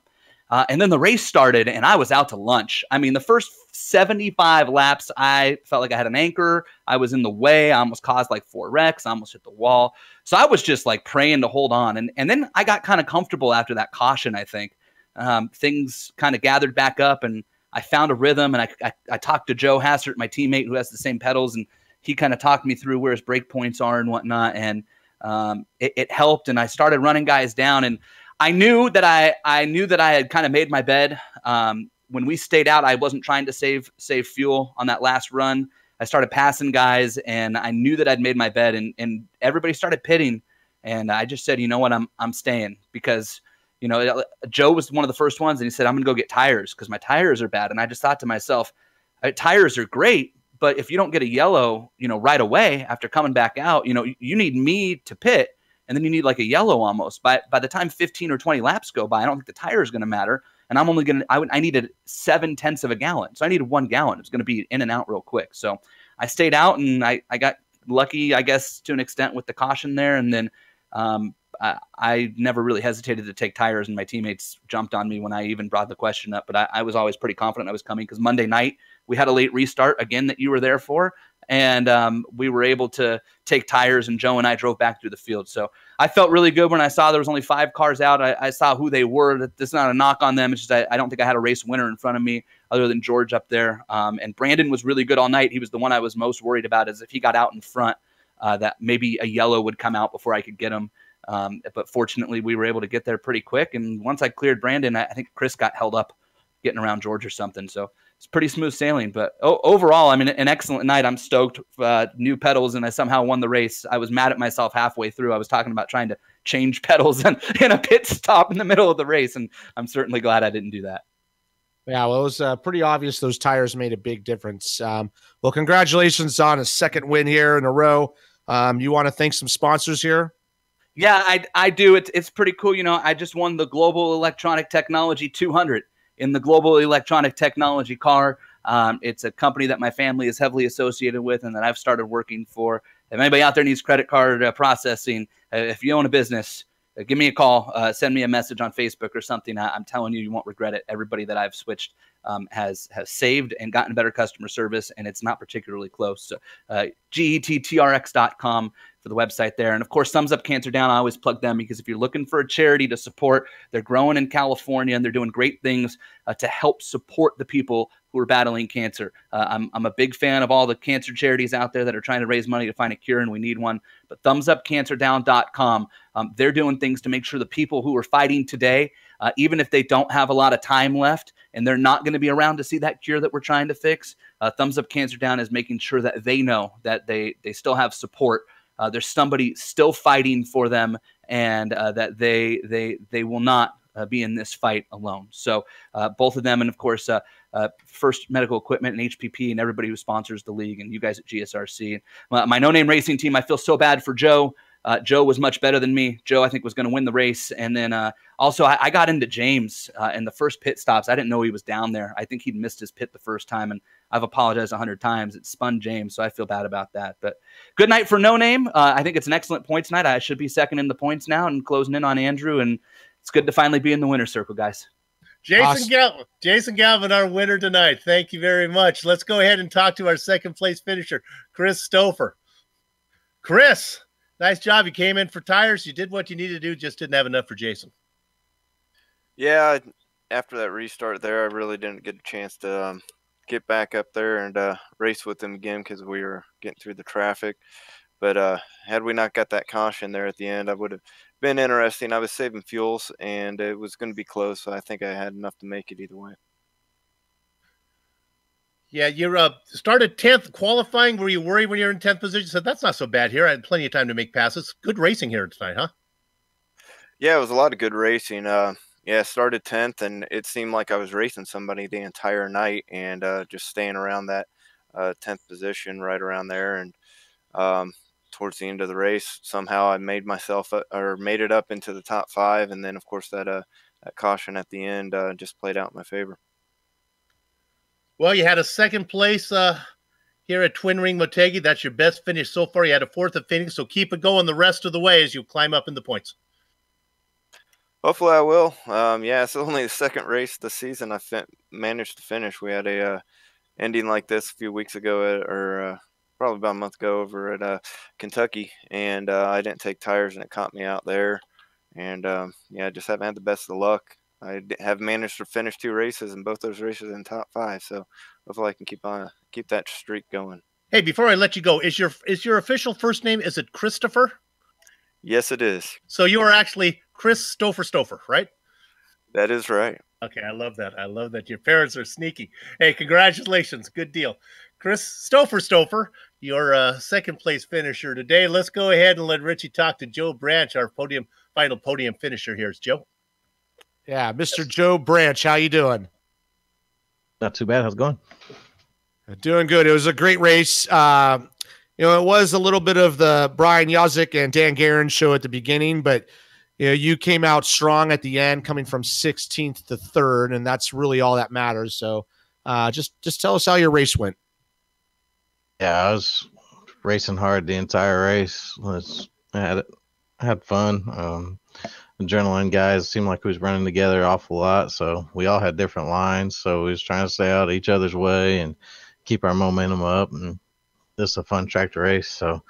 And then the race started, and I was out to lunch. I mean, the first 75 laps, I felt like I had an anchor. I was in the way. I almost caused like 4 wrecks. I almost hit the wall. So I was just like praying to hold on. And then I got kind of comfortable after that caution, I think. Things kind of gathered back up, and I found a rhythm. And I talked to Joe Hassert, my teammate who has the same pedals, and he kind of talked me through where his break points are and whatnot. And it helped, and I started running guys down. And I knew that I had kind of made my bed. When we stayed out, I wasn't trying to save fuel on that last run. I started passing guys, and I knew that I'd made my bed, and everybody started pitting. And I just said, you know what, I'm staying, because, Joe was one of the first ones, and he said, I'm going to go get tires because my tires are bad. And I just thought to myself, tires are great, But if you don't get a yellow, right away after coming back out, you need me to pit, and then you need like a yellow almost. By the time 15 or 20 laps go by, I don't think the tire is going to matter. And I'm only I needed 0.7 of a gallon. So I needed 1 gallon. It's going to be in and out real quick. So I stayed out, and I got lucky, I guess, to an extent with the caution there. And then I never really hesitated to take tires, and my teammates jumped on me when I even brought the question up. But I was always pretty confident I was coming, because Monday night we had a late restart again that you were there for. And we were able to take tires, and Joe and I drove back through the field. So I felt really good when I saw there was only 5 cars out. I saw who they were. That's not a knock on them. It's just I don't think I had a race winner in front of me other than George up there. And Brandon was really good all night. He was the one I was most worried about, is if he got out in front, that maybe a yellow would come out before I could get him. But fortunately, we were able to get there pretty quick. And once I cleared Brandon, I think Chris got held up getting around George or something. So it's pretty smooth sailing. But overall, I mean, an excellent night. I'm stoked. New pedals, and I somehow won the race. I was mad at myself halfway through. I was talking about trying to change pedals in a pit stop in the middle of the race, and I'm certainly glad I didn't do that. Yeah, well, it was pretty obvious those tires made a big difference. Well, congratulations on a second win here in a row. You want to thank some sponsors here? Yeah, I do. It's pretty cool. I just won the Global Electronic Technology 200 in the Global Electronic Technology car. It's a company that my family is heavily associated with and that I've started working for. If anybody out there needs credit card processing, if you own a business, give me a call, send me a message on Facebook or something. I'm telling you, you won't regret it. Everybody that I've switched has saved and gotten better customer service, and it's not particularly close. So gettrx.com for the website there. And of course, Thumbs Up Cancer Down, I always plug them, because if you're looking for a charity to support, they're growing in California and they're doing great things to help support the people who are battling cancer. I'm a big fan of all the cancer charities out there that are trying to raise money to find a cure, and we need one. But thumbsupcancerdown.com, they're doing things to make sure the people who are fighting today, even if they don't have a lot of time left and they're not going to be around to see that cure that we're trying to fix, Thumbs Up Cancer Down is making sure that they know that they still have support. There's somebody still fighting for them, and that they will not be in this fight alone. So both of them, and of course, First Medical Equipment and HPP and everybody who sponsors the league, and you guys at GSRC. My No Name Racing team, I feel so bad for Joe. Joe was much better than me. Joe, I think, was going to win the race. And then also I got into James in the first pit stops. I didn't know he was down there. I think he'd missed his pit the first time, and I've apologized 100 times. It spun James, so I feel bad about that. But good night for No Name. I think it's an excellent points night. I should be second in the points now and closing in on Andrew, and it's good to finally be in the winner's circle, guys. Jason Galvin, our winner tonight. Thank you very much. Let's go ahead and talk to our second place finisher, Chris Stouffer. Chris, nice job. You came in for tires. You did what you needed to do. Just didn't have enough for Jason. Yeah, after that restart there, I really didn't get a chance to get back up there and race with him again, because we were getting through the traffic. But had we not got that caution there at the end, I would have been interesting. I was saving fuels, and it was going to be close, so I think I had enough to make it either way. Yeah, you started 10th qualifying. Were you worried when you were in 10th position? You said, that's not so bad here. I had plenty of time to make passes. Good racing here tonight, huh? Yeah, it was a lot of good racing. Yeah, started 10th, and it seemed like I was racing somebody the entire night, and just staying around that 10th position right around there. And towards the end of the race, somehow I made it up into the top 5, and then of course that caution at the end just played out in my favor. Well, you had a second place here at Twin Ring Motegi. That's your best finish so far. You had a 4th at Phoenix, so keep it going the rest of the way as you climb up in the points. Hopefully I will. Yeah, it's only the second race this season I managed to finish. We had a ending like this a few weeks ago, probably about a month ago, over at Kentucky, and I didn't take tires, and it caught me out there. And yeah, I just haven't had the best of luck. I have managed to finish 2 races, and both those races in top 5. So hopefully I can keep that streak going. Hey, before I let you go, is your official first name, is it Christopher? Yes, it is. So you are actually Chris Stouffer, right? That is right. Okay, I love that. I love that. Your parents are sneaky. Hey, congratulations. Good deal. Chris Stouffer, your second place finisher today. Let's go ahead and let Richie talk to Joe Branch, our final podium finisher here. Is Joe? Yeah, Mr. Joe Branch, how you doing? Not too bad. How's it going? Doing good. It was a great race. It was a little bit of the Brian Yazik and Dan Guerin show at the beginning, but you came out strong at the end, coming from 16th to 3rd, and that's really all that matters. So just tell us how your race went. Yeah, I was racing hard the entire race. I had fun. Adrenaline guys seemed like we was running together an awful lot, so we all had different lines. So we was trying to stay out of each other's way and keep our momentum up. And this is a fun track to race. So,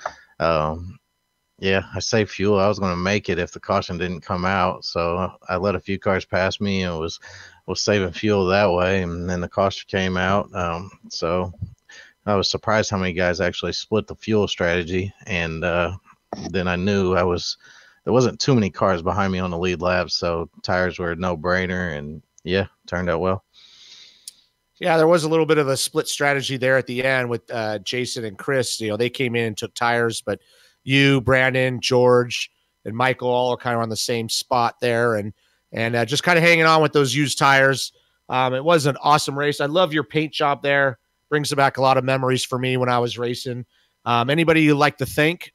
yeah, I saved fuel. I was going to make it if the caution didn't come out. So I let a few cars pass me and was saving fuel that way. And then the caution came out. So I was surprised how many guys actually split the fuel strategy. And then I knew there wasn't too many cars behind me on the lead lap. So tires were a no-brainer. And, yeah, turned out well. Yeah, there was a little bit of a split strategy there at the end with Jason and Chris. They came in and took tires, but you, Brandon, George, and Michael all are kind of on the same spot there and just kind of hanging on with those used tires. It was an awesome race. I love your paint job there. Brings back a lot of memories for me when I was racing. Anybody you'd like to thank?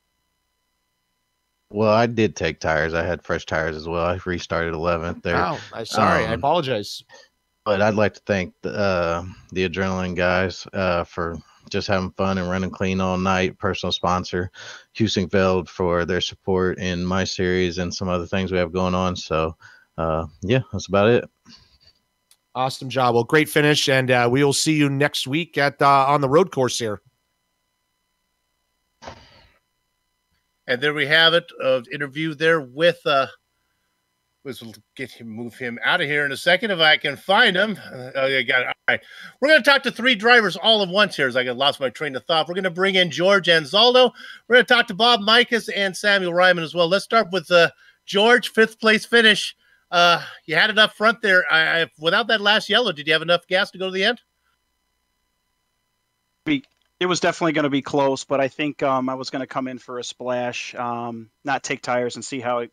Well, I did take tires. I had fresh tires as well. I restarted 11th there. Oh, I'm sorry. I apologize. But I'd like to thank the Adrenaline guys for just having fun and running clean all night. Personal sponsor, Husingfeld, for their support in my series and some other things we have going on. So, yeah, that's about it. Awesome job. Well, great finish, and we will see you next week at on the road course here. And there we have it, interview there with we'll move him out of here in a second if I can find him. I got it. All right. We're going to talk to 3 drivers all at once here as I lost my train of thought. We're going to bring in George Anzaldo. We're going to talk to Bob Mikas and Samuel Ryman as well. Let's start with George, 5th place finish. You had it up front there. Without that last yellow, did you have enough gas to go to the end? It was definitely going to be close, but I think I was going to come in for a splash, not take tires and see how it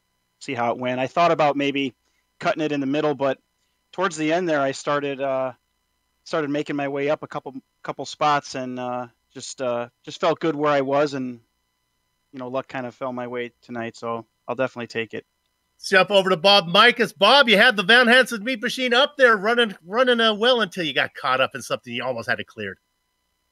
went. I thought about maybe cutting it in the middle, but towards the end there, I started making my way up a couple spots and just felt good where I was, and luck kind of fell my way tonight. So I'll definitely take it. Let's jump over to Bob Mikas. Bob, you had the Van Hansen meat machine up there running well until you got caught up in something you almost had it cleared.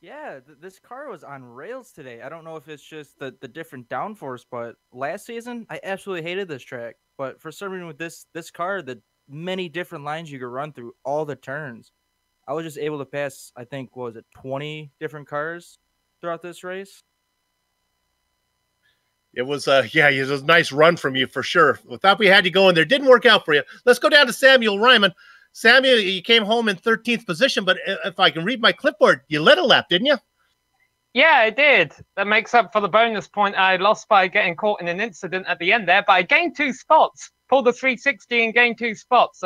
Yeah, this car was on rails today. I don't know if it's just the different downforce, but last season, I absolutely hated this track. But for some reason with this car, the many different lines you could run through, all the turns, I was just able to pass, I think, 20 different cars throughout this race? It was it was a nice run from you for sure. We thought we had you going there. Didn't work out for you. Let's go down to Samuel Ryman. Samuel, you came home in 13th position, but if I can read my clipboard, you led a lap, didn't you? Yeah, I did. That makes up for the bonus point I lost by getting caught in an incident at the end there, but I gained 2 spots. Pulled the 360 and gained 2 spots.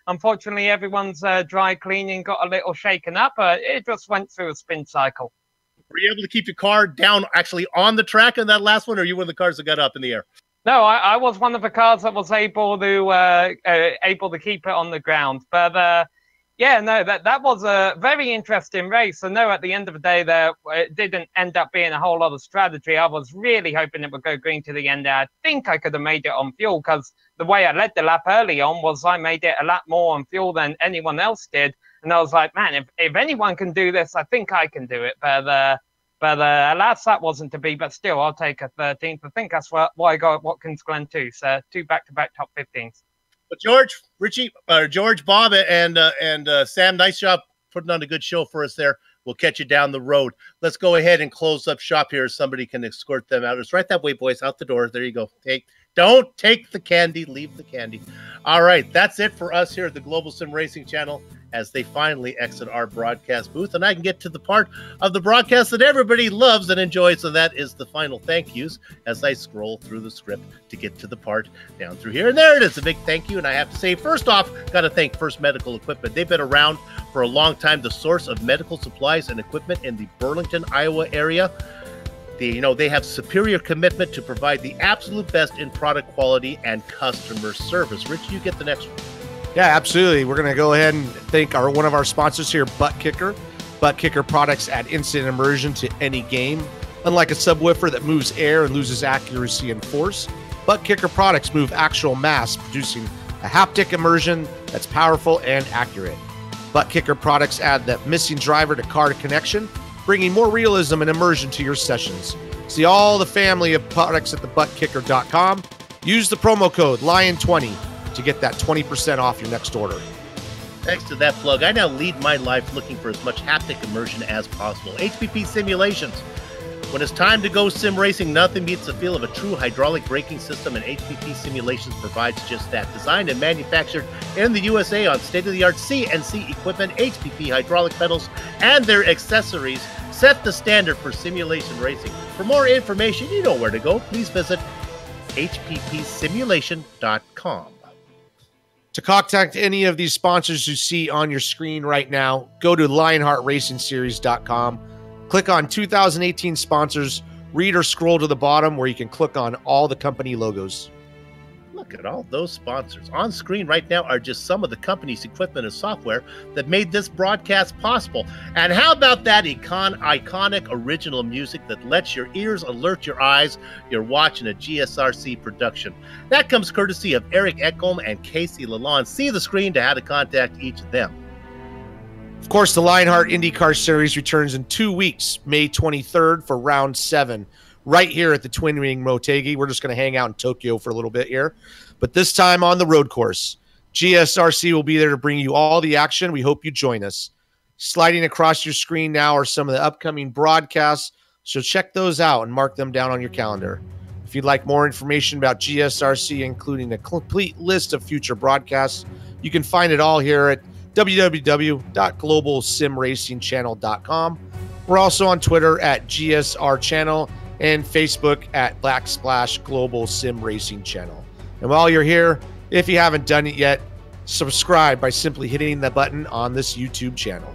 Unfortunately, everyone's dry cleaning got a little shaken up. It just went through a spin cycle. Were you able to keep your car down actually on the track in that last one, or are you one of the cars that got up in the air? No, I was one of the cars that was able to keep it on the ground. But that was a very interesting race. So no, at the end of the day, it didn't end up being a whole lot of strategy. I was really hoping it would go green to the end there. I think I could have made it on fuel because the way I led the lap early on was I made it a lot more on fuel than anyone else did. And I was like, man, if anyone can do this, I think I can do it. But alas, that wasn't to be. But still, I'll take a 13th. I think that's why I got at Watkins Glen too. So 2 back-to-back top 15s. But George, Bob, and Sam, nice job putting on a good show for us there. We'll catch you down the road. Let's go ahead and close up shop here. Somebody can escort them out. It's right that way, boys. Out the door. There you go. Don't take the candy. Leave the candy. All right. That's it for us here at the Global Sim Racing Channel as they finally exit our broadcast booth. And I can get to the part of the broadcast that everybody loves and enjoys, and that is the final thank yous as I scroll through the script to get to the part down through here. And there it is, a big thank you. And I have to say, first off, got to thank First Medical Equipment. They've been around for a long time, the source of medical supplies and equipment in the Burlington, Iowa area. They have superior commitment to provide the absolute best in product quality and customer service. Rich, you get the next one. Yeah, absolutely. We're going to go ahead and thank one of our sponsors here, Butt Kicker. Butt Kicker products add instant immersion to any game. Unlike a subwoofer that moves air and loses accuracy and force, Butt Kicker products move actual mass, producing a haptic immersion that's powerful and accurate. Butt Kicker products add that missing driver-to-car connection, bringing more realism and immersion to your sessions. See all the family of products at thebuttkicker.com. Use the promo code LION20 to get that 20% off your next order. Thanks to that plug, I now lead my life looking for as much haptic immersion as possible. HPP Simulations. When it's time to go sim racing, nothing beats the feel of a true hydraulic braking system, and HPP Simulations provides just that. Designed and manufactured in the USA on state-of-the-art CNC equipment, HPP hydraulic pedals and their accessories set the standard for simulation racing. For more information, you know where to go. Please visit hppsimulation.com. To contact any of these sponsors you see on your screen right now, go to LionheartRacingSeries.com. Click on 2018 sponsors, read or scroll to the bottom where you can click on all the company logos. Look at all those sponsors. On screen right now are just some of the company's equipment and software that made this broadcast possible. And how about that iconic original music that lets your ears alert your eyes you're watching a GSRC production? That comes courtesy of Eric Ekholm and Casey Lalonde. See the screen to how to contact each of them. Of course, the Lionheart IndyCar Series returns in 2 weeks, May 23rd for round 7, right here at the Twin Wing Motegi. We're just going to hang out in Tokyo for a little bit here, but this time on the road course. GSRC will be there to bring you all the action. We hope you join us. Sliding across your screen now are some of the upcoming broadcasts, so check those out and mark them down on your calendar. If you'd like more information about GSRC, including a complete list of future broadcasts, you can find it all here at www.globalsimracingchannel.com. We're also on Twitter at GSR Channel and Facebook at /Global Sim Racing Channel. And while you're here, if you haven't done it yet, subscribe by simply hitting the button on this YouTube channel.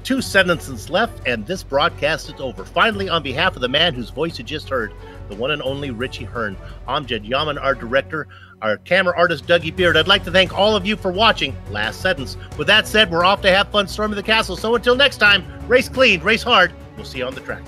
2 sentences left, and this broadcast is over. Finally, on behalf of the man whose voice you just heard, the one and only Richie Hearn, Amjad Yaman, our director, our camera artist, Dougie Beard, I'd like to thank all of you for watching Last Sentence. With that said, we're off to have fun storming the castle. So until next time, race clean, race hard. We'll see you on the track.